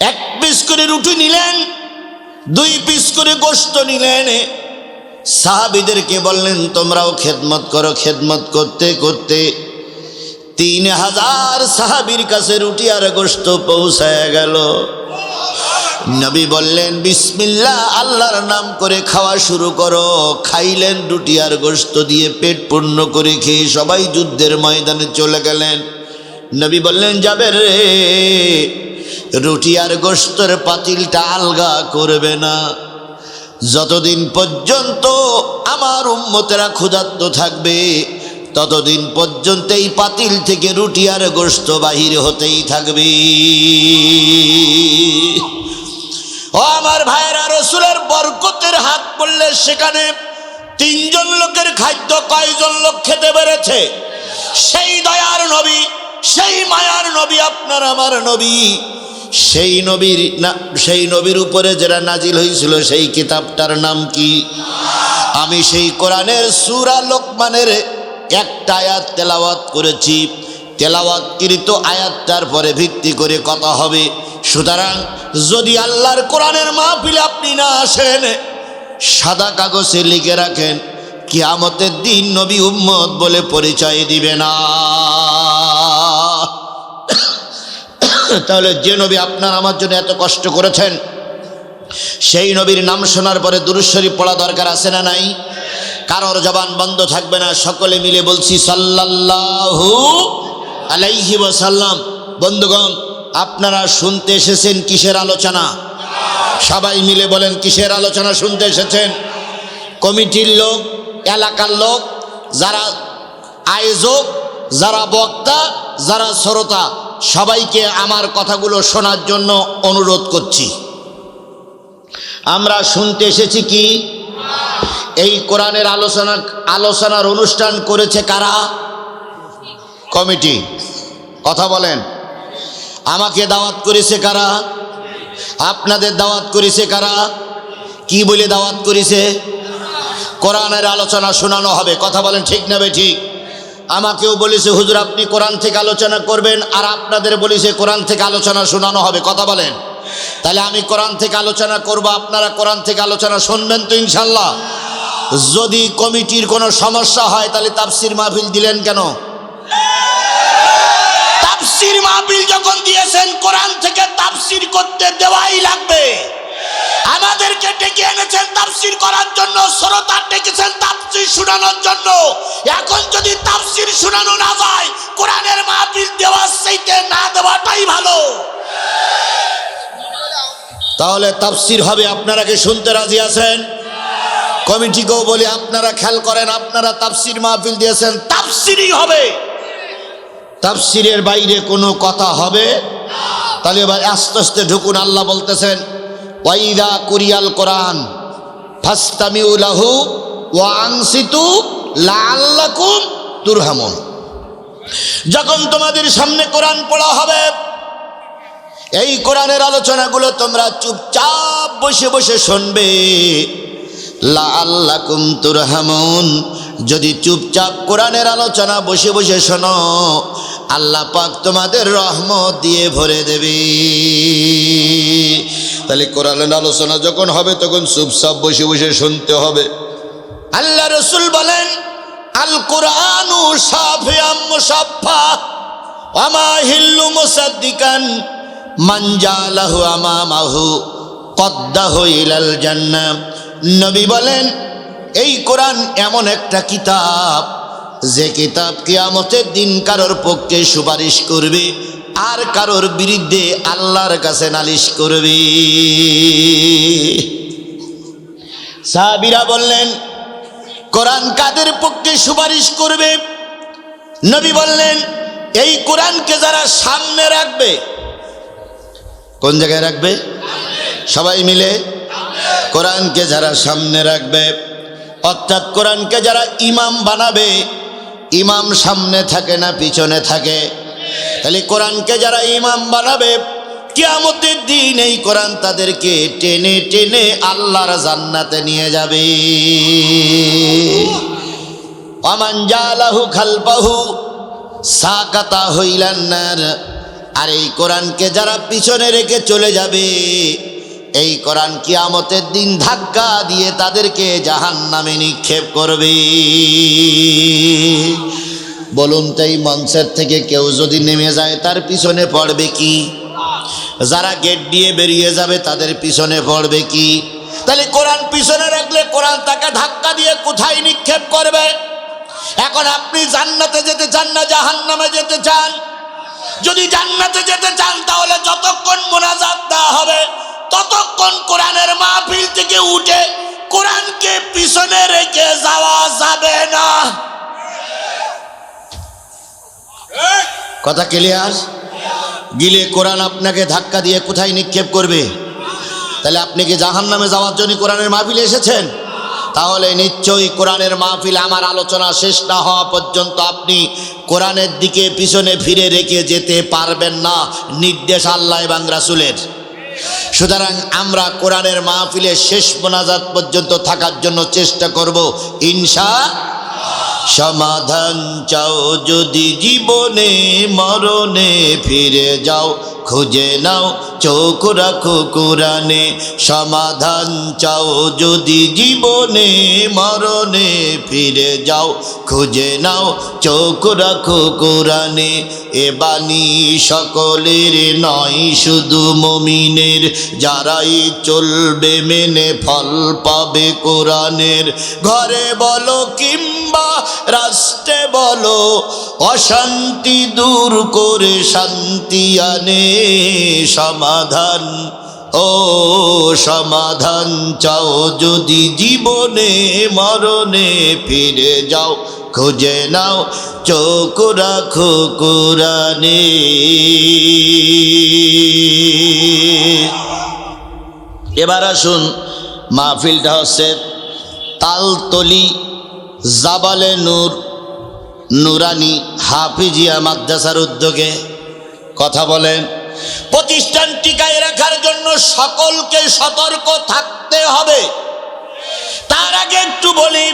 1 পিস করে রুটি নিলেন, 2 পিস করে গোশত নিলেন। সাহাবীদেরকে বললেন, তোমরাও খেদমত করো। খেদমত করতে করতে 3000 সাহাবীর কাছে রুটি আর গোশত পৌঁছায় গেল। নবী বললেন, বিসমিল্লাহ, আল্লাহর নাম করে খাওয়া শুরু করো। খাইলেন, রুটি আর গোশত দিয়ে পেট পূর্ণ করে খেয়ে সবাই যুদ্ধের ময়দানে চলে গেলেন। নবী বললেন, জাবের রে, রুটি আর গোশতের পাতিলটা আলগা করবে না, যতদিন পর্যন্ত আমার উম্মতেরা ক্ষুধার্ত থাকবে, ততদিন পর্যন্ত এই পাতিল থেকে রুটি আর গোশত বাহির হতেই থাকবে। ও আমার ভাইয়েরা, রাসূলের বরকতের হাত পড়লে সেখানে 3 জন লোকের খাদ্য কয়জন লোক খেতে পেরেছে? সেই দয়ার নবী, সেই মায়ার নবী আপনার আমার নবী, সেই নবীর উপরে যারা নাজিল হয়েছিল সেই কিতাবটার নাম কি? আমি সেই কোরআনের সূরা লোকমানের একটা আয়াত তেলাওয়াত করেছি। তেলাওয়াতকৃত আয়াতটার পরে ভিত্তি করে কথা হবে। সুতরাং যদি আল্লাহর কোরআনের মাহফিলে আপনি না আসেন, সাদা কাগজে লিখে রাখেন, কিয়ামতের দিন নবী উম্মত বলে পরিচয় দিবে না। তাহলে যে নবী আপনার আমার জন্য এত কষ্ট করেছেন, সেই নবীর নাম শোনার পরে দুরূদ শরীফ পড়া দরকার আছে না নাই? কারোর জবান বন্ধ থাকবে না, সকলে মিলে বলছি সাল্লাল্লাহু আলাইহি ওয়াসাল্লাম। বন্ধুগণ, আপনারা শুনতে এসেছেন কিসের আলোচনা? সবাই মিলে বলেন, কিসের আলোচনা শুনতে এসেছেন? কমিটির লোক, এলাকার লোক, যারা আয়োজক, যারা বক্তা, যারা শ্রোতা, সবাইকে আমার কথাগুলো শোনার জন্য অনুরোধ করছি। আমরা শুনতে এসেছি কি? এই কোরআনের আলোচনার অনুষ্ঠান করেছে কারা? কমিটি। কথা বলেন। আমাকে দাওয়াত করেছে কারা? আপনাদের দাওয়াত করেছে কারা? কি বলে দাওয়াত করেছে? কোরআনের আলোচনা শোনানো হবে। কথা বলেন, ঠিক না বেঠিক? আমাকেও বলেছে হুজুর আপনি কোরআন থেকে আলোচনা করবেন, আর আপনাদের বলেছে কোরআন থেকে আলোচনা শোনানো হবে। কথা বলেন। তাহলে আমি কোরআন থেকে আলোচনা করব, আপনারা কোরআন থেকে আলোচনা শুনবেন তো ইনশাল্লাহ? যদি কমিটির কোনো সমস্যা হয় তাহলে তাফসির মাহফিল দিলেন কেন? তাফসির মাহফিল যখন দিয়েছেন, কোরআন থেকে তাফসির করতে দেওয়াই লাগবে। আমাদেরকে ডেকে এনেছেন তাফসির করার জন্য, শ্রোতা ডেকেছেন তাফসির শোনানোর জন্য। এখন যদি তাফসির শোনানো না যায়, কোরআনের মাহফিল দেওয়ার চাইতে না দেওয়াটাই ভালো। তাহলে তাফসির হবে। আপনারা কি শুনতে রাজি আছেন? কমিটিকেও বলি আপনারা খেয়াল করেন, আপনারা তাফসির মাহফিল দিয়েছেন, তাফসিরই হবে। তাফসিরের বাইরে কোনো কথা হবে? তাহলে এবার আস্তে আস্তে ঢুকুন। আল্লাহ বলতেছেন, ওয়াইদা কুরিয়াল কোরআন ফাসতামিউ লাহু ওয়া আনসিতু লাআল্লাকুম তুরহামুন। যখন তোমাদের সামনে কোরআন পড়া হবে, এই কোরআনের আলোচনাগুলো তোমরা চুপচাপ বসে বসে শুনবে। লাআল্লাকুম তুরহামুন। যদি চুপচাপ কোরআনের আলোচনা বসে বসে শোনো, আল্লাহ পাক তোমাদের রহমত দিয়ে ভরে দেবে। তাহলে কোরআনের আলোচনা যখন হবে তখন চুপচাপ বসে বসে শুনতে হবে। আল্লাহ রাসূল বলেন, আল কোরআনু শাফিআম মুশাফফা ওয়া মা হিল্লু মুসাদ্দিকান মান জালাহু আমামাহু কদ্দাহু ইলাল জান্নাহ। নবী বলেন, এই কোরআন এমন একটা কিতাব, যে কিতাব কিয়ামতের দিন কারোর পক্ষে সুপারিশ করবে আর কারোর বিরুদ্ধে আল্লাহর কাছে নালিশ করবে। সাহাবীরা বললেন, কোরআন কাদের পক্ষে সুপারিশ করবে? নবী বললেন, এই কোরআনকে যারা সামনে রাখবে। কোন জায়গায় রাখবে? সবাই মিলে। কোরআনকে যারা সামনে রাখবে, অর্থাৎ কোরআনকে যারা ইমাম বানাবে। ইমাম সামনে থাকে না পিছনে থাকে? তাহলে কোরআনকে যারা ইমাম বানাবে, কিয়ামতের দিন এই কোরআন তাদেরকে টেনে টেনে আল্লাহর জান্নাতে নিয়ে যাবে। ওয়ামান জালাহু খালফাহু সাকাতা হইলান নার। আর এই কোরআনকে যারা পিছনে রেখে চলে যাবে, এই কোরআন কিয়ামতের দিন ধাক্কা দিয়ে তাদেরকে জাহান্নামে নিক্ষেপ করবে। বলুন তো, এই মঞ্চের থেকে কেউ যদি নেমে যায় তার পিছনে পড়বে কি? যারা গেট দিয়ে বেরিয়ে যাবে তাদের পিছনে পড়বে কি? তাহলে কোরআন পিছনে রাখলে কোরআন তাকে ধাক্কা দিয়ে কোথায় নিক্ষেপ করবে? এখন আপনি জান্নাতে যেতে চান না জাহান্নামে যেতে চান? যদি জান্নাতে যেতে চান তাহলে যতক্ষণ মোনাজাত না হবে ততক্ষণ কোরআনের মাহফিল থেকে উঠে কোরআনকে পিছনে রেখে যাওয়া যাবে না। কথা ক্লিয়ার? গিলে কোরআন আপনাকে ধাক্কা দিয়ে কোথায় নিক্ষেপ করবে? তাহলে আপনি কি জাহান্নামে যাওয়ার জন্য কোরআনের মাহফিলে এসেছেন? তাহলে নিশ্চয়ই কোরআনের মাহফিল আমার আলোচনা শেষ না হওয়া পর্যন্ত আপনি কোরআনের দিকে পিছনে ফিরে রেখে যেতে পারবেন না, নির্দেশ আল্লাহ এবং রাসূলের। সুতরাং আমরা কোরআনের মাহফিলের শেষ মোনাজাত পর্যন্ত থাকার জন্য চেষ্টা করব ইনশাআল্লাহ। সমাধান চাও যদি জীবনে মরণে, ফিরে যাও খুঁজে নাও চোখ রাখো কোরআনে। সমাধান চাও যদি জীবনে মরণে, ফিরে যাও খুঁজে নাও চোখ রাখো কোরআনে। এ বাণী সকলের নয় শুধু মুমিনের, যারাই চলবে মেনে ফল পাবে কোরআনের। ঘরে বলো কিংবা রাষ্ট্রে বলো, অশান্তি দূর করে শান্তি আনে। সমাধান ও সমাধান চাও যদি জীবনে মরণে, ফিরে যাও খুঁজে নাও চোখ রাখো কোরআনে। এবার আসুন, মাহফিলটা হচ্ছে তালতলি জাবালে নূর নুরানি হাফিজিয়া মাদ্রাসার উদ্যোগে। কথা বলেন। প্রতিষ্ঠান টিকায় রাখার জন্য সকলকে সতর্ক থাকতে হবে। তার আগে একটু বলি,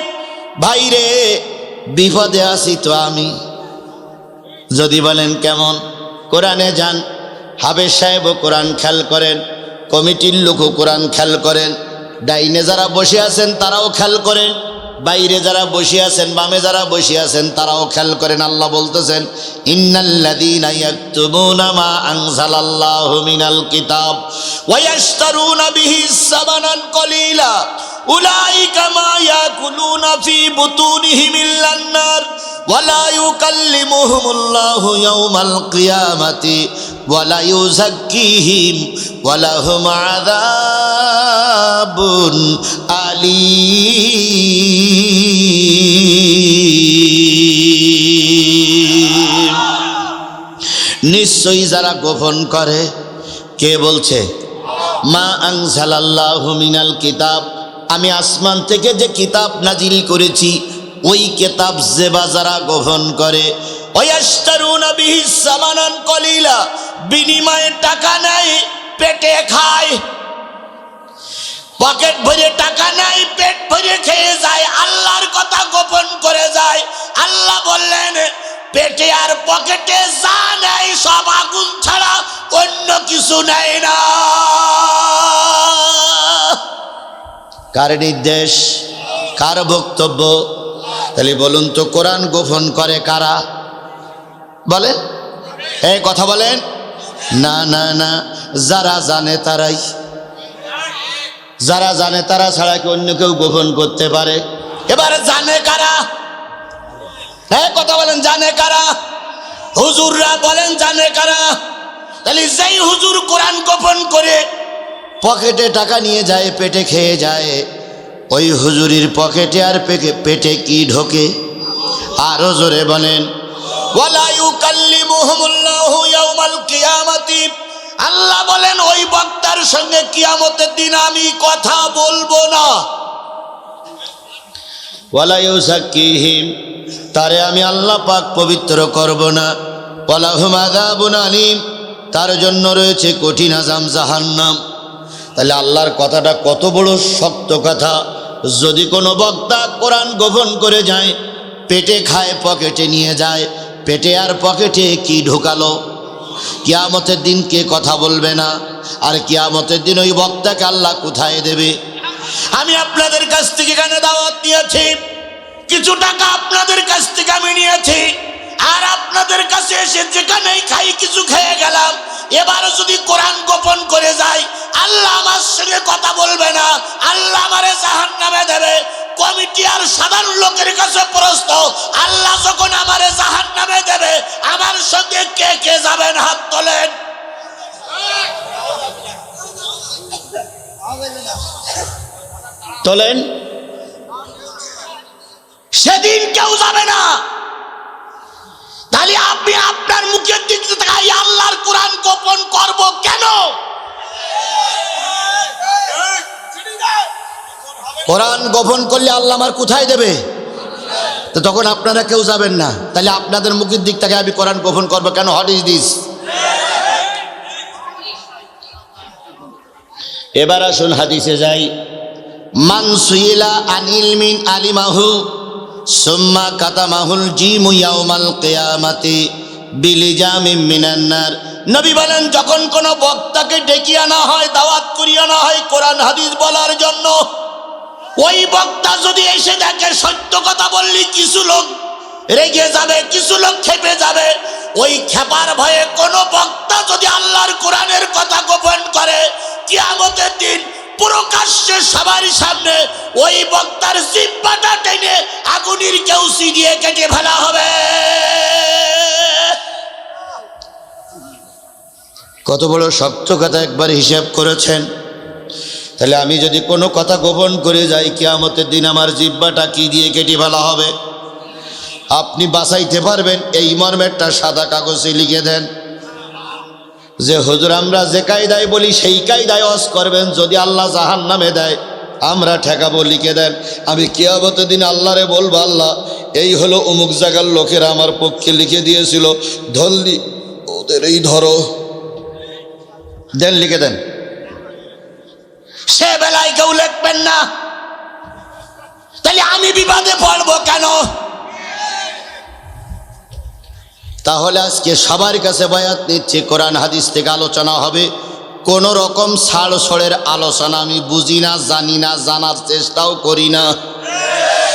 ভাইরে বিপদে আছি তো আমি। যদি বলেন কেমন, কোরআনে যান, হাফেজ সাহেবও কোরআন খেয়াল করেন, কমিটির লোকও কোরআন খেয়াল করেন, ডাইনে যারা বসে আছেন তারাও খেয়াল করেন, বাইরে যারা বসে আছেন, বামে যারা বসে আছেন তারাও খেয়াল করেন। আল্লাহ বলতেছেন, ইন্নাল্লাযীনা ইয়াকতুমুনা মা আনজালাল্লাহু মিনাল কিতাব ওয়া ইয়াশতারুনা বিহি সামানান কলিলা উলাইকা মা ইয়াকুলুনা ফি বুতুনিহিম ইল্লান নার ওয়া লা ইউকাল্লিমুহুমুল্লাহু ইয়াওমাল কিয়ামাতি ওয়া লা ইউযাক্কিহিম ওয়া লাহুম আযাবুন আলীম। নিশ্চয়ই যারা গোপন করে, কে বলছে? মা আনজালাল্লাহু মিনাল কিতাব, আমি আসমান থেকে যে কিতাব নাজিল করেছি ওই কিতাব যে যারা গোপন করে, ওয়ায়াশতারুনা বিহি সামানান কলিলা, বিনিময়ে টাকা নেয় পেটে খায়। পকেট ভরে টাকা নেয়, পেট ভরে খেয়ে যায়, আল্লাহর কথা গোপন করে যায়। আল্লাহ বললেন, পেটে আর পকেটে যা নেয় সব আগুন ছাড়া অন্য কিছু নেয় না। কার নির্দেশ, কার বক্তব্য? তাহলে বলুন তো, কোরআন গোপন করে কারা? বলেন, এই কথা বলেন। না না না, যারা জানে তারাই। যারা জানে তারা ছাড়া কি অন্য কেউ গোপন করতে পারে? এবারে জানে কারা? হ্যাঁ কথা বলেন, জানে কারা? হুজুররা বলেন জানে কারা? তাহলে যেই হুজুর কোরআন গোপন করে পকেটে টাকা নিয়ে যায়, পেটে খেয়ে যায়, ওই হুজুরির পকেটে আর পেটে কি ঢোকে? আরো জোরে বলেন, ওয়ালা ইউকাল্লিমুহুমুল্লাহু ইয়াওমাল কিয়ামাতি, আল্লাহ বলেন ওই বক্তার সঙ্গে কিয়ামতের দিন আমি কথা বলবো না। ওয়ালা ইউযাক্কিহিম, তারে আমি আল্লাহ পাক পবিত্র করব না। ওয়ালাহুম আযাবুন আলীম, তার জন্য রয়েছে কঠিন আযাব জাহান্নাম। তাহলে আল্লাহর কথাটা কত বড় শক্ত কথা। যদি কোনো বক্তা কোরআন গোপন করে যায়, পেটে খায় পকেটে নিয়ে যায়, পেটে আর পকেটে কি ঢোকালো? কিয়ামতের দিন কে কথা বলবে না? আর কিয়ামতের দিন ওই বক্তাকে আল্লাহ কোথায় দেবে? আমি আপনাদের কাছ থেকে এখানে দাওয়াত নিয়েছি, কিছু টাকা আপনাদের কাছ থেকে আমি নিয়েছি, আর আপনাদের কাছে এসে যেখানেই খাই কিছু খেয়ে গেলাম। এবারে যদি কোরআন গোপন করে যায়, আল্লাহ আমার সঙ্গে কথা বলবে না, আল্লাহ আমারে জাহান্নামে দেবে। কমিটি আর সাধারণ লোকের কাছে প্রশ্ন, আল্লাহ যখন আমারে জাহান্নামে দেবে, আমার সঙ্গে কে কে যাবেন? হাত তোলেন। তোলেন। সেদিন কেউ যাবে না। তাহলে আপনি আপনার মুখের দিকে তাকাই আল্লাহর কোরআন গোপন করব কেন? কোরআন গোপন করলে আল্লাহ আমার কোথায় দেবে? তো তখন আপনারা কেউ যাবেন না, তাহলে আপনাদের মুখের দিক থেকে আমি কোরআন গোপন করবো কেন? What is this? এবার আসুন হাদিসে যাই। মান সুইলা আনিল মিন আলিমাহু সুম্মা কাতামাহুল জিমু ইয়াউমাল কিয়ামাতি বিলিজামিন মিনান নার। নবী বলেন, যখন কোনো বক্তাকে ডেকে আনা হয়, দাওয়াত করিয়ে আনা হয় কোরআন হাদিস বলার জন্য, ওই বক্তা যদি এসে দেখে সত্য কথা বললি কিছু লোক রেগে যাবে, কিছু লোক খেপে যাবে, ওই খেপার ভয়ে কোনো বক্তা যদি আল্লাহর কোরআনের কথা গোপন করে, কিয়ামতের দিন প্রকাশ্যে সবার সামনে ওই বক্তার জিহ্বাটা টেনে আগুনের কেউসি দিয়ে কেটে ফেলা হবে। কত বড় শক্ত কথা একবার হিসাব করেছেন? তাহলে আমি যদি কোনো কথা গোপন করে যাই, কিয়ামতের দিন আমার জিহ্বাটা কি দিয়ে কেটে ফেলা হবে? আপনি বাঁচাইতে পারবেন? এই মর্মেরটা সাদা কাগজে লিখে দেন যে হুজুর আমরা যে কায়দায় বলি সেই কায়দায় ওয়াজ করবেন, যদি আল্লাহ জাহান্নামে দেয় আমরা ঠেকাবো। লিখে দেন। আমি কিয়ামতের দিন আল্লাহরে বলবো, আল্লাহ এই হলো অমুক জায়গার লোকেরা আমার পক্ষে লিখে দিয়েছিল, ধরলি ওদের এই ধরো। দেন, লিখে দেন। সে বেলায় কেউ লিখবেন না, তাহলে আমি বিবাদে পড়বো কেন? তাহলে আজকে সবার কাছে বায়াত নিচ্ছি, কোরআন হাদিস থেকে আলোচনা হবে। কোন রকম ছাড় ছড়ের আলোচনা আমি বুঝি না, জানি না, জানার চেষ্টাও করি না।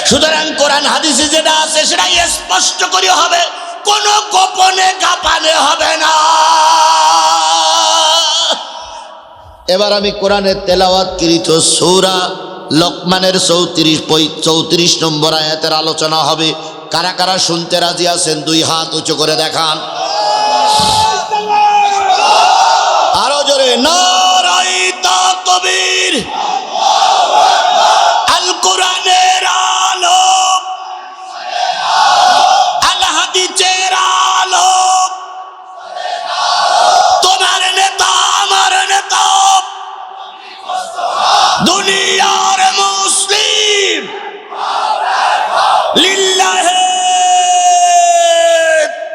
সুতরাং কোরআন হাদিসে যেটা আছে সেটাই স্পষ্ট করে হবে, কোনো গোপনে গাপানে হবে না। এবার আমি কোরআনের তেলাওয়াতকৃত সূরা লোকমানের 34 নম্বর আয়াতের আলোচনা হবে। কারা কারা শুনতে রাজি আছেন দুই হাত উঁচু করে দেখান। আরো জোরে নারায়ে তাকবীর। আল কোরআনের আলো, আল হাদিসের আলো, তোমার নেতা আমার নেতা, দুনিয়ার মুসলিম লিল্লাহে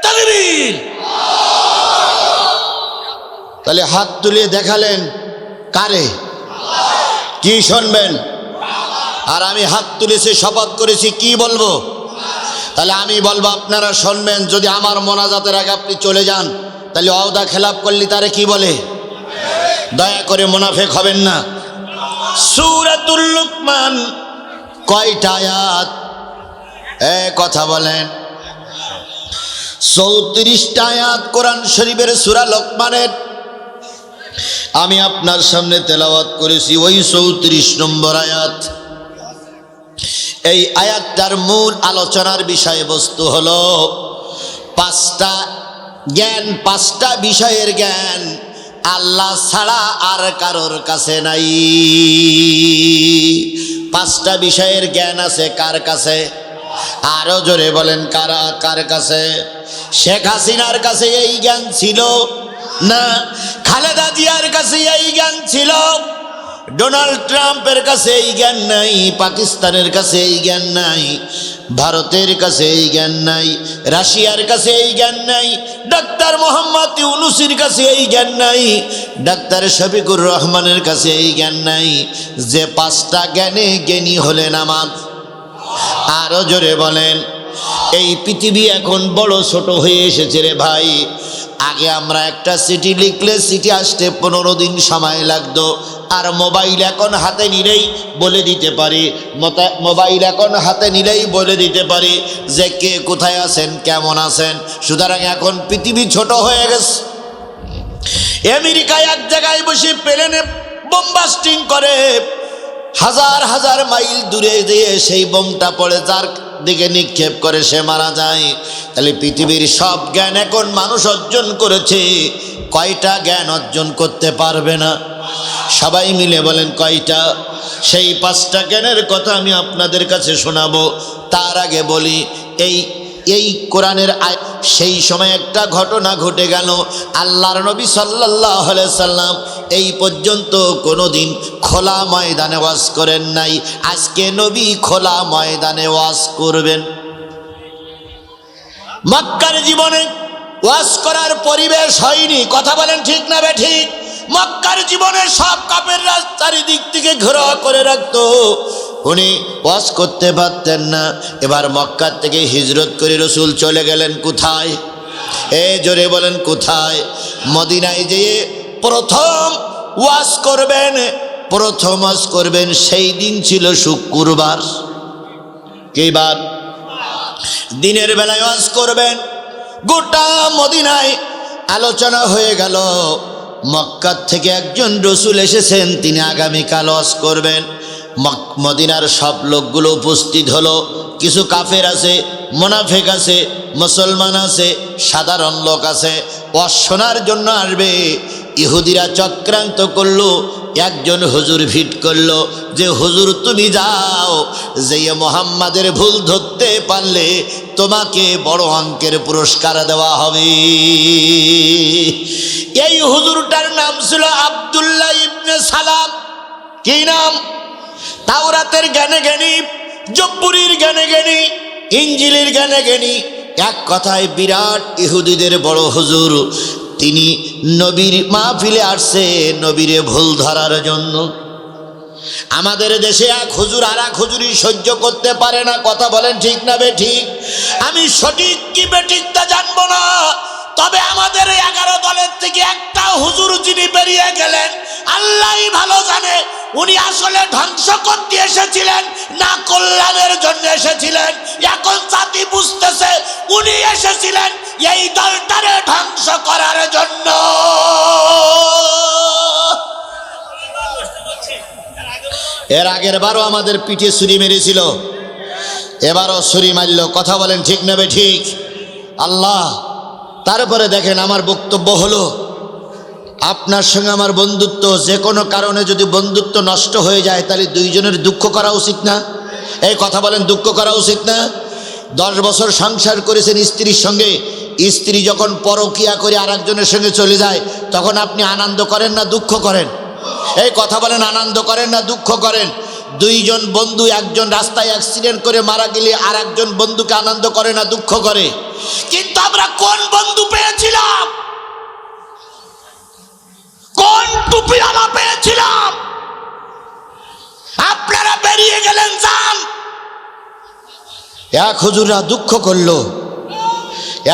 তাকবীর। তাহলে হাত তুলে দেখালেন কারে? কি শুনবেন? আর আমি হাত তুলেছি, শপথ করেছি, কি বলবো? তাহলে আমি বলবো, আপনারা শুনবেন। যদি আমার মোনাজাতের আগে আপনি চলে যান, তাহলে ওয়াদা খেলাপ করলি তারে কি বলে? দয়া করে মুনাফিক হবেন না। সূরাতুল লুকমান কয়টা আয়াত? কথা বলেন। 34টা আয়াত কোরআন শরীফের সূরা লোকমানের। আমি আপনার সামনে তেলাওয়াত করেছি ওই 34 নম্বর আয়াত। এই আয়াতটার মূল আলোচনার বিষয়বস্তু হলো 5টা জ্ঞান, 5টা বিষয়ের জ্ঞান আল্লাহ ছাড়া আর কারোর কাছে নাই। 5টা বিষয়ের জ্ঞান আছে কার কাছে? আরো জোরে বলেন, কার কাছে? শেখ হাসিনার কাছে এই জ্ঞান ছিল না, খালেদা জিয়ার কাছে এই জ্ঞান ছিল, ডোনাল্ড ট্রাম্পের কাছে এই জ্ঞান নাই, পাকিস্তানের কাছে এই জ্ঞান নাই, ভারতের কাছে এই জ্ঞান নাই, রাশিয়ার কাছে এই জ্ঞান নাই, ডাক্তার মোহাম্মদ ইউনূসের কাছে এই জ্ঞান নাই, ডাক্তার শফিকুর রহমানের কাছে এই জ্ঞান নাই। যে 5টা জ্ঞানে জ্ঞানী হলেন আমার। আরো জোরে বলেন। এই পৃথিবী এখন বড় ছোট হয়ে এসেছে রে ভাই। আগে আমরা একটা চিঠি লিখলে চিঠি আসতে 15 দিন সময় লাগতো, আর মোবাইল এখন হাতে নিলেই বলে দিতে পারি, মোবাইল এখন হাতে নিলেই বলে দিতে পারি যে কে কোথায় আছেন, কেমন আছেন। সুতরাং এখন পৃথিবী ছোট হয়ে গেছে। আমেরিকায় এক জায়গায় বসে প্লেনে বোমবাস্টিং করে, হাজার হাজার মাইল দূরে দিয়ে সেই বোমটা পড়ে যার দিকে নিক্ষেপ করে সে মারা যায়। তাহলে পৃথিবীর সব জ্ঞান এখন মানুষ অর্জন করেছে, কয়টা জ্ঞান অর্জন করতে পারবে না? সবাই মিলে বলেন কয়টা? সেই 5টা জ্ঞানের কথা আমি আপনাদের কাছে শোনাবো। তার আগে বলি, এই এই কোরআনের সেই সময় একটা ঘটনা ঘটে গেল। আল্লাহর নবী সাল্লাল্লাহু আলাইহি সাল্লাম এই পর্যন্ত কোনোদিন খোলা ময়দানে ওয়াজ করেন নাই। আজকে নবী খোলা ময়দানে ওয়াজ করবেন। মক্কার জীবনে ওয়াজ করার পরিবেশ হয়নি, কথা বলেন ঠিক না বেঠিক? মক্কার জীবনে সব কাফেররা চারিদিক থেকে ঘেরা করে রাখতো, উনি ওয়াজ করতে পারতেন না। এবার মক্কা থেকে হিজরত করে রাসূল চলে গেলেন কোথায়? জোরে বলেন কোথায়? মদিনায় যেয়ে প্রথম ওয়াজ করবেন। সেই দিন ছিল শুক্রবার। কি বার? দিনের বেলায় ওয়াজ করবেন। গোটা মদিনায় আলোচনা হয়ে গেল, মক্কা থেকে একজন রাসূল এসেছেন, তিনি আগামীকাল ওয়াজ করবেন। মদিনার সব লোকগুলো উপস্থিত হলো। কিছু কাফের আছে, মুনাফিক আছে, মুসলমান আছে, সাধারণ লোক আছে, ওয়াজ শোনার জন্য আসবে। ইহুদিরা চক্রান্ত করলো, একজন হুজুর ভিট করলো যে হুজুর তুমি যাও, যে মুহাম্মাদের ভুল ধরতে পারলে তোমাকে বড় অঙ্কের পুরস্কার দেওয়া হবে। এই হুজুরটার নাম ছিল আব্দুল্লাহ ইবনে সালাম। কি নাম? তাওরাতের জ্ঞানে জ্ঞানী, জব্বুরির জ্ঞানে জ্ঞানী, ইঞ্জিলের জ্ঞানে জ্ঞানী, এক কথায় বিরাট ইহুদিদের বড় হুজুর। তিনি নবীর মাহফিলে আসছে নবীরে ভুল ধরার জন্য। আমাদের দেশে এক হুজুর আর এক হুজুরই সহ্য করতে পারে না, কথা বলেন ঠিক না বেঠিক? আমি সঠিক কি বেঠিক তা জানবো না, তবে আমাদের 11 দলের থেকে একটা হুজুর যিনি বেরিয়ে গেলেন আল্লাহই ভালো জানে উনি আসলে ধ্বংস করতে এসেছিলেন না কল্যাণের জন্য এসেছিলেন। এখন জাতি বুঝতেছে উনি এসেছিলেন এই দলটারে ধ্বংস করার জন্য। এর আগের বারও আমাদের পিঠে ছুরি মেরেছিল, এবারও ছুরি মারল, কথা বলেন ঠিক না বেঠিক? আল্লাহ। তারপরে দেখেন, আমার বক্তব্য হলো আপনার সঙ্গে আমার বন্ধুত্ব, যে কোনো কারণে যদি বন্ধুত্ব নষ্ট হয়ে যায় তাহলে দুইজনের দুঃখ করা উচিত না? এই কথা বলেন, দুঃখ করা উচিত না? 10 বছর সংসার করেছেন স্ত্রীর সঙ্গে, স্ত্রী যখন পরকিয়া করে আর একজনের সঙ্গে চলে যায় তখন আপনি আনন্দ করেন না দুঃখ করেন? এই কথা বলেন, আনন্দ করেন না দুঃখ করেন? দুইজন বন্ধু, একজন রাস্তায় অ্যাক্সিডেন্ট করে মারা গেলে আর একজন বন্ধুকে আনন্দ করে না দুঃখ করে? কিন্তু আমরা কোন বন্ধু পেয়েছিলাম? কোন টুপিওয়ালা পেয়েছিলাম? আপনারা বেরিয়ে গেলেন, যান। এক হুজুররা দুঃখ করলো,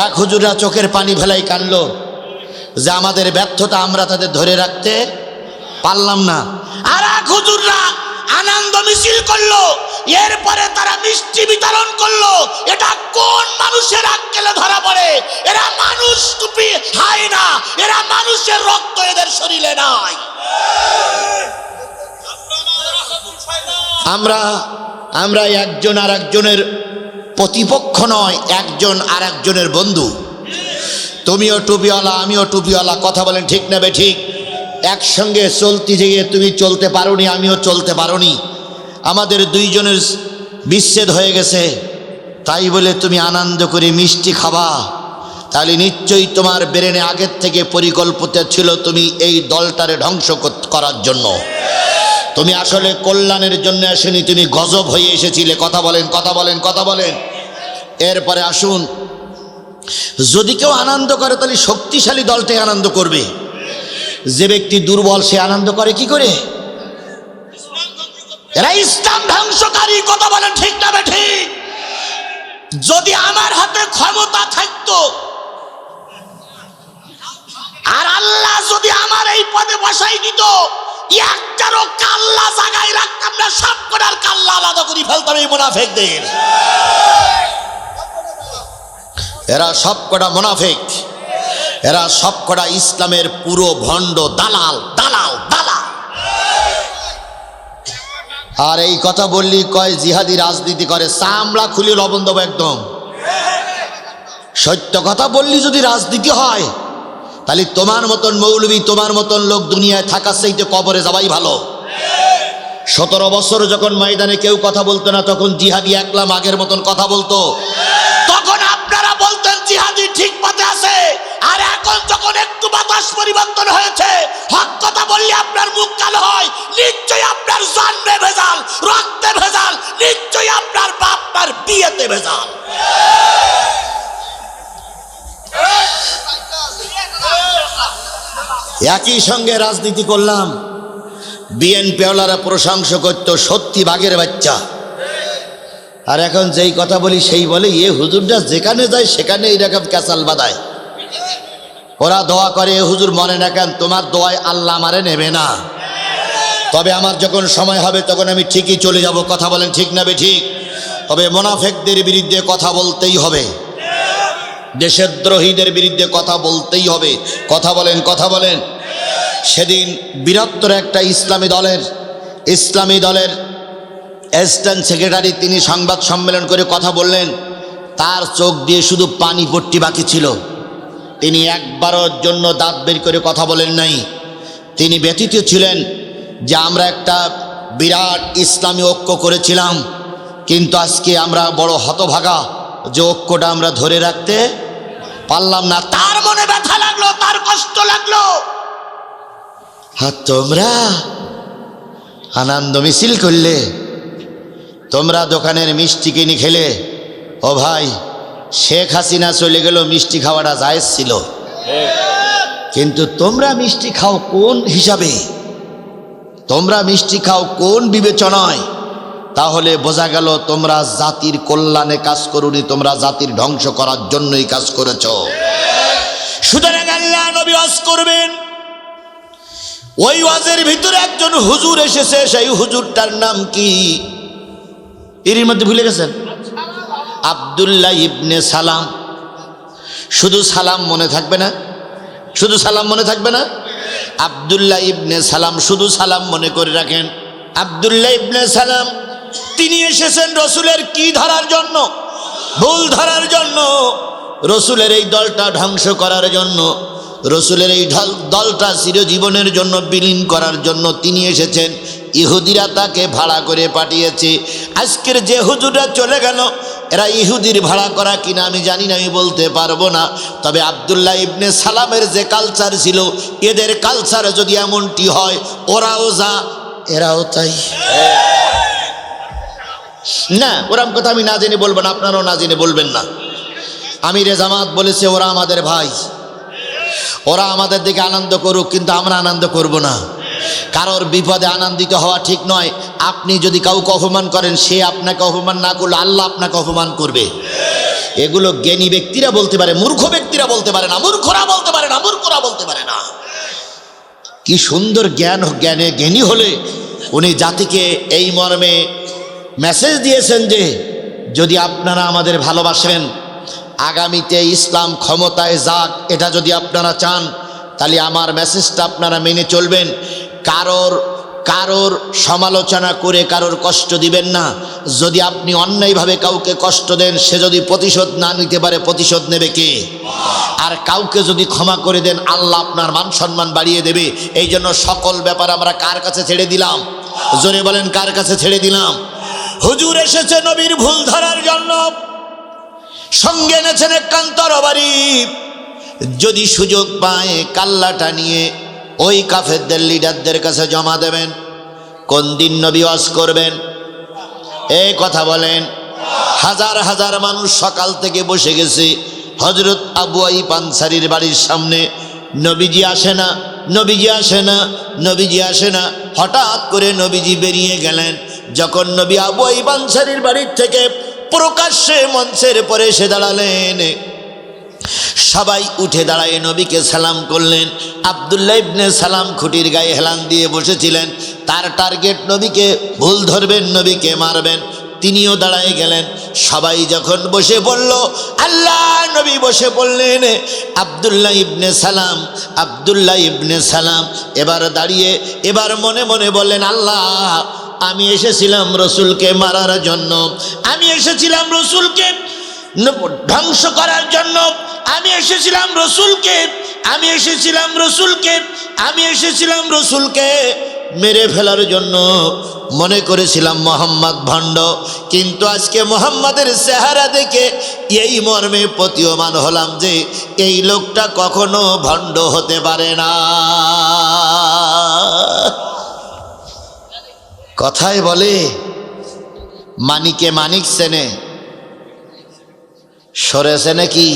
এক হুজুররা চোখের পানি ফেলাই কাঁদলো যে আমাদের ব্যর্থতা আমরা তাদের ধরে রাখতে পারলাম না। আর এক হুজুররা আনন্দ মিছিল করলো, এরপরে তারা মিষ্টি বিতরণ করলো। এটা কোন মানুষের আক্কেলে ধরা পড়ে? এরা মানুষ, টুপি খায় না, এরা মানুষের রক্ত এদের শরীরে নাই। আমরা একজন আর একজনের প্রতিপক্ষ নয়, একজন আর একজনের বন্ধু। তুমিও টুপিওয়ালা, আমিও টুপিওয়ালা, কথা বলেন ঠিক না বেঠিক? একসঙ্গে চলতে গিয়ে তুমি চলতে পারোনি, আমিও চলতে পারোনি, আমাদের দুইজনের বিচ্ছেদ হয়ে গেছে। তাই বলে তুমি আনন্দ করে মিষ্টি খাবা, তাহলে নিশ্চয়ই তোমার ব্রেনে আগের থেকে পরিকল্পিত ছিল তুমি এই দলটারে ধ্বংস করার জন্য। তুমি আসলে কল্যাণের জন্য আসেনি, তুমি গজব হয়ে এসেছিলে। কথা বলেন, কথা বলেন, কথা বলেন। এরপরে আসুন, যদি কেউ আনন্দ করে তাহলে শক্তিশালী দলটাই আনন্দ করবে। যে ব্যক্তি দুর্বল সে আনন্দ করে কি করে? এরা ইসলাম ধ্বংসকারী, কথা বলেন ঠিক না বেঠিক? যদি আমার হাতে ক্ষমতা থাকতো আর আল্লাহ যদি আমার এই পদে বসাই দিত, একটারও কাল্লা জায়গায় রাখতাম না, সব কটার কাল্লা আলাদা করে ফেলতাম এই মুনাফিকদের। এরা সব কটা মুনাফিক, এরা সব কটা ইসলামের পুরো ভণ্ড, দালাল দালাল দালাল। আর এই কথা বললি কয় জিহাদি রাজনীতি করে, চামড়া খুলে লবণ দেবো একদম। সত্য কথা বললি যদি রাজনীতি হয় তাহলে তোমার মতন মৌলবী, তোমার মতন লোক দুনিয়ায় থাকার চাইতে কবরে যাওয়াই ভালো। 17 বছর যখন ময়দানে কেউ কথা বলতো না তখন জিহাদি একলা আগের মতন কথা বলতো। তখন আপনারা বলতেন জিহাদি ঠিক পথে আছে, আর এখন যখন একটু বাতাস পরিবর্তন হয়েছে, হক কথা বললে আপনার মুখ কালো হয়। নিশ্চয়ই আপনার জন্মে ভেজাল, রক্তে ভেজাল, নিশ্চয়ই আপনার বাপ মার বিয়েতে ভেজাল। একই সঙ্গে রাজনীতি করলাম, বিএনপি ওয়ালারা প্রশংসা করত সত্যি বাঘের বাচ্চা, আর এখন যেই কথা বলি সেই বলে এ হুজুরটা যেখানে যায় সেখানে এইরকম ক্যাসাল বাঁধায়। ওরা দোয়া করে, এ হুজুর মনে রাখেন তোমার দোয়ায় আল্লাহ আমারে নেবে না, তবে আমার যখন সময় হবে তখন আমি ঠিকই চলে যাব। কথা বলেন ঠিক না বেঠিক? তবে মুনাফিকদের বিরুদ্ধে কথা বলতেই হবে, দেশদ্রোহীদের বিরুদ্ধে কথা বলতেই হবে। কথা বলেন, কথা বলেন। সেদিন বৃহত্তর একটা ইসলামী দলের অ্যাসিস্ট্যান্ট সেক্রেটারি তিনি সংবাদ সম্মেলন করে কথা বললেন, তার চোখ দিয়ে শুধু পানি পট্টি বাকি ছিল। তিনি একবারের জন্য দাঁত বের করে কথা বলেন নাই। তিনি ব্যথিত ছিলেন যে আমরা একটা বিরাট ইসলামী ঐক্য করেছিলাম, কিন্তু আজকে আমরা বড় হতভাগা যে ঐক্যটা আমরা ধরে রাখতে পারলাম না। তার মনে ব্যথা লাগলো, তার কষ্ট লাগলো। আর তোমরা আনন্দ মিছিল করলে, তোমরা দোকানের মিষ্টি কিনে খেলে। ও ভাই, শেখ হাসিনা চলে গেল, মিষ্টি খাওয়াটা জায়েজ ছিল, কিন্তু তোমরা মিষ্টি খাও কোন হিসাবে? তোমরা মিষ্টি খাও কোন বিবেচনায়? তাহলে বোঝা গেল তোমরা জাতির কল্যাণে কাজ করুনি, তোমরা জাতির ধ্বংস করার জন্যই কাজ করেছ। সুতরাং আল্লাহ নবী ওয়াজ করবেন, ওই ওয়াজের ভিতরে একজন হুজুর এসেছে। সেই হুজুরটার নাম কি এর মধ্যে ভুলে গেছেন? আব্দুল্লাহ ইবনে সালাম। শুধু সালাম মনে থাকবে না, শুধু সালাম মনে থাকবে না। আব্দুল্লাহ ইবনে সালাম, শুধু সালাম মনে করে রাখেন। আব্দুল্লাহ ইবনে সালাম তিনি এসেছেন রসুলের কি ধরার জন্য? ভুল ধরার জন্য, রসুলের এই দলটা ধ্বংস করার জন্য, রসুলের এই দলটা চিরজীবনের জন্য বিলীন করার জন্য তিনি এসেছেন। ইহুদিরা তাকে ভাড়া করে পাঠিয়েছে। আজকের যে হুজুররা চলে গেল, এরা ইহুদির ভাড়া করা কিনা আমি জানি না, আমি বলতে পারবো না। তবে আব্দুল্লাহ ইবনে সালামের যে কালচার ছিল, এদের কালচার যদি এমনটি হয়, ওরাও যা এরাও তাই। না, ওরম কথা আমি না জেনে বলবো না, আপনারাও না জেনে বলবেন না। আমিরে জামাত বলেছে ওরা আমাদের ভাই, ওরা আমাদের দিকে আনন্দ করুক, কিন্তু আমরা আনন্দ করব না। কারোর বিপদে আনন্দিত হওয়া ঠিক নয়। আপনি যদি কাউকে অপমান করেন, সে আপনাকে অপমান না করলে আল্লাহ আপনাকে অপমান করবে। এগুলো জ্ঞানী ব্যক্তিরা বলতে পারে, মূর্খ ব্যক্তিরা বলতে পারে না, মূর্খরা বলতে পারে না, মূর্খরা বলতে পারে না। কি সুন্দর জ্ঞান, জ্ঞানী হলে উনি জাতিকে এই মর্মে মেসেজ দিয়েছেন যে যদি আপনারা আমাদের ভালোবাসেন, আগামীতে ইসলাম ক্ষমতায় যাক, এটা যদি আপনারা চান, তাহলে আমার মেসেজটা আপনারা মেনে চলবেন। কারোর সমালোচনা করে কারোর কষ্ট দিবেন না। যদি আপনি অন্যায়ভাবে কাউকে কষ্ট দেন, সে যদি প্রতিশোধ না নিতে পারে, প্রতিশোধ নেবে কে? আর কাউকে যদি ক্ষমা করে দেন, আল্লাহ আপনার মান সম্মান বাড়িয়ে দেবে। এই জন্য সকল ব্যাপার আমরা কার কাছে ছেড়ে দিলাম? জোরে বলেন, কার কাছে ছেড়ে দিলাম? হুজুর এসেছে নবীর ভুল ধরার জন্য, সঙ্গে এনেছেন একখান তরবারি। যদি সুযোগ পায় কাল্লাটা নিয়ে ওই কাফেরদের লিডারদের কাছে জমা দেবেন। কোন দিন নবী ওয়াজ করবেন? এই কথা বলেন। হাজার হাজার মানুষ সকাল থেকে বসে গেছে হযরত আবু আইয়ুব আনসারীর বাড়ির সামনে। নবীজি আসে না, নবীজি আসে না, নবীজি আসে না। হঠাৎ করে নবীজি বেরিয়ে গেলেন। যখন নবী আবু আইয়ুব আনসারীর বাড়ির থেকে প্রকাশ্যে মঞ্চের পরে এসে দাঁড়ালেন, সবাই উঠে দাঁড়ায় নবীকে সালাম করলেন। আব্দুল্লাহ ইবনে সালাম খুঁটির গায়ে হেলান দিয়ে বসেছিলেন। তার টার্গেট নবীকে ভুল ধরবেন, নবীকে মারবেন। তিনিও দাঁড়ায় গেলেন। সবাই যখন বসে পড়ল, আল্লাহ নবী বসে পড়লেন। আব্দুল্লাহ ইবনে সালাম এবার দাঁড়িয়ে এবার মনে মনে বললেন, আল্লাহ আমি এসেছিলাম রসুলকে মারার জন্য, আমি এসেছিলাম রসুলকে ধ্বংস করার জন্য, আমি এসেছিলাম রসুলকে মেরে ফেলার জন্য মনে করেছিলাম মোহাম্মদ ভণ্ড, কিন্তু আজকে মোহাম্মদের চেহারা দেখে এই মর্মে প্রতীয়মান হলাম যে এই লোকটা কখনো ভণ্ড হতে পারে না। কথায় বলে মানিকে মানিক চেনে, সরেছে নাকি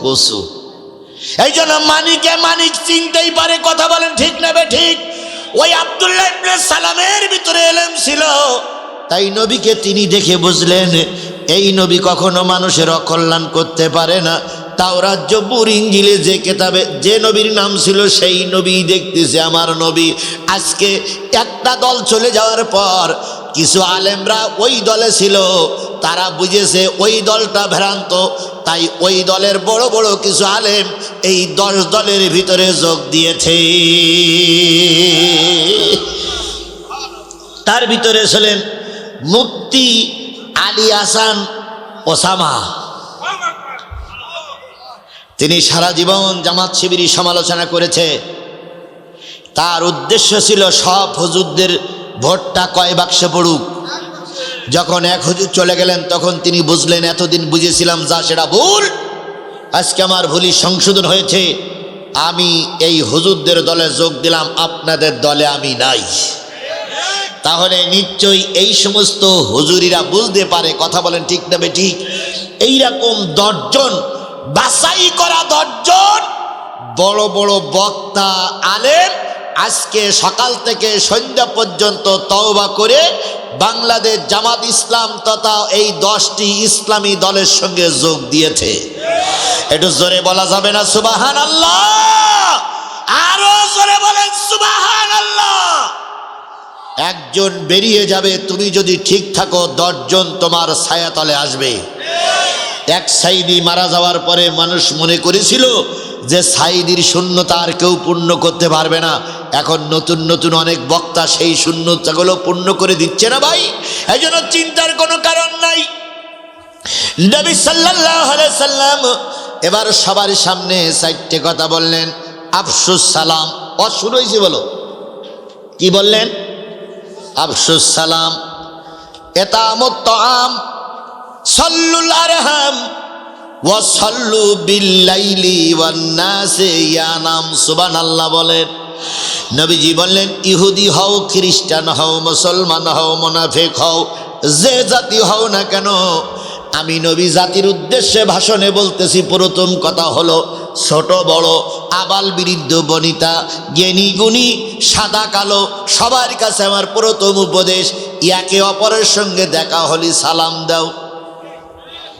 কচু। এই জন্য মানিকে মানিক চিনতেই পারে। কথা বলেন ঠিক না ঠিক? ওই আব্দুল্লাহ ইবনে সালামের ভিতরে এলেম ছিল, তাই নবীকে তিনি দেখে বুঝলেন এই নবী কখনো মানুষের অকল্যাণ করতে পারে না। তাওরাত জবুর ইনজিলে যে কেতাবে যে নবীর নাম ছিল সেই নবী দেখতেছে আমার নবী। আজকে একটা দল চলে যাওয়ার পর কিছু আলেমরা ওই দলে ছিল, তারা বুঝেছে ওই দলটা ভ্রান্ত, তাই ওই দলের বড় বড় কিছু আলেম এই 10 দলের ভিতরে যোগ দিয়েছে। তার ভিতরে ছিলেন মুফতি আলী হাসান ওসামা। তিনি সারা জীবন জামাত শিবিরি সমালোচনা করেছে। তার উদ্দেশ্য ছিল সব হুজুরদের ভোটটা কয় বাক্সে পড়ুক। যখন এক হুজুর চলে গেলেন তখন তিনি বুঝলেন এতদিন বুঝেছিলাম যা সেটা ভুল, আজকে আমার ভুলই সংশোধন হয়েছে, আমি এই হুজুরদের দলে যোগ দিলাম, আপনাদের দলে আমি নাই। তাহলে নিশ্চয়ই এই সমস্ত হুজুরিরা বুঝতে পারে। কথা বলেন ঠিক না ঠিক? এইরকম 10 জন বাছাই করা 10 জন বড় বড় বক্তা আলেম আজকে সকাল থেকে সন্ধ্যা পর্যন্ত তওবা করে বাংলাদেশ জামাত ইসলাম তথা এই 10টি ইসলামী দলের সঙ্গে যোগ দিয়েছে। একটু জোরে বলা যাবে না সুবহানাল্লাহ? আরো জোরে বলেন সুবহানাল্লাহ। একজন বেরিয়ে যাবে, তুমি যদি ঠিক থাকো 10 জন তোমার ছায়াতলে আসবে। এক সাইদি মারা যাওয়ার পরে মানুষ মনে করেছিল যে সাইদির শূন্যতা আর কেউ পূর্ণ করতে পারবে না। এখন নতুন নতুন অনেক বক্তা সেই শূন্যতাগুলো পূর্ণ করে দিচ্ছে না ভাই। এই জন্য চিন্তার কোনো কারণ নাই। নবী সাল্লাল্লাহু আলাইহি সাল্লাম এবার সবার সামনে 4টে কথা বললেন। আফসুস সালাম। শুরু হয়েছে, বলো কি বললেন? আফসুস সালাম, ইতামুত তাআম, সাল্লুল আরহাম ওয়া সাল্লু বিল্লাইলি ওয়ান নাসি ইয়ানাম। সুবহানাল্লাহ বলেন। নবীজি বললেন ইহুদি হও, খ্রিস্টান হও, মুসলমান হও, মুনাফিক হও, যে জাতি হও না কেন, আমি নবী জাতির উদ্দেশ্যে ভাষণে বলতেছি। প্রথম কথা হলো ছোট বড়, আবাল বৃদ্ধ বনিতা, জ্ঞানী গুণী, সাদা কালো, সবার কাছে আমার প্রথম উপদেশ, একে অপরের সঙ্গে দেখা হলে সালাম দাও।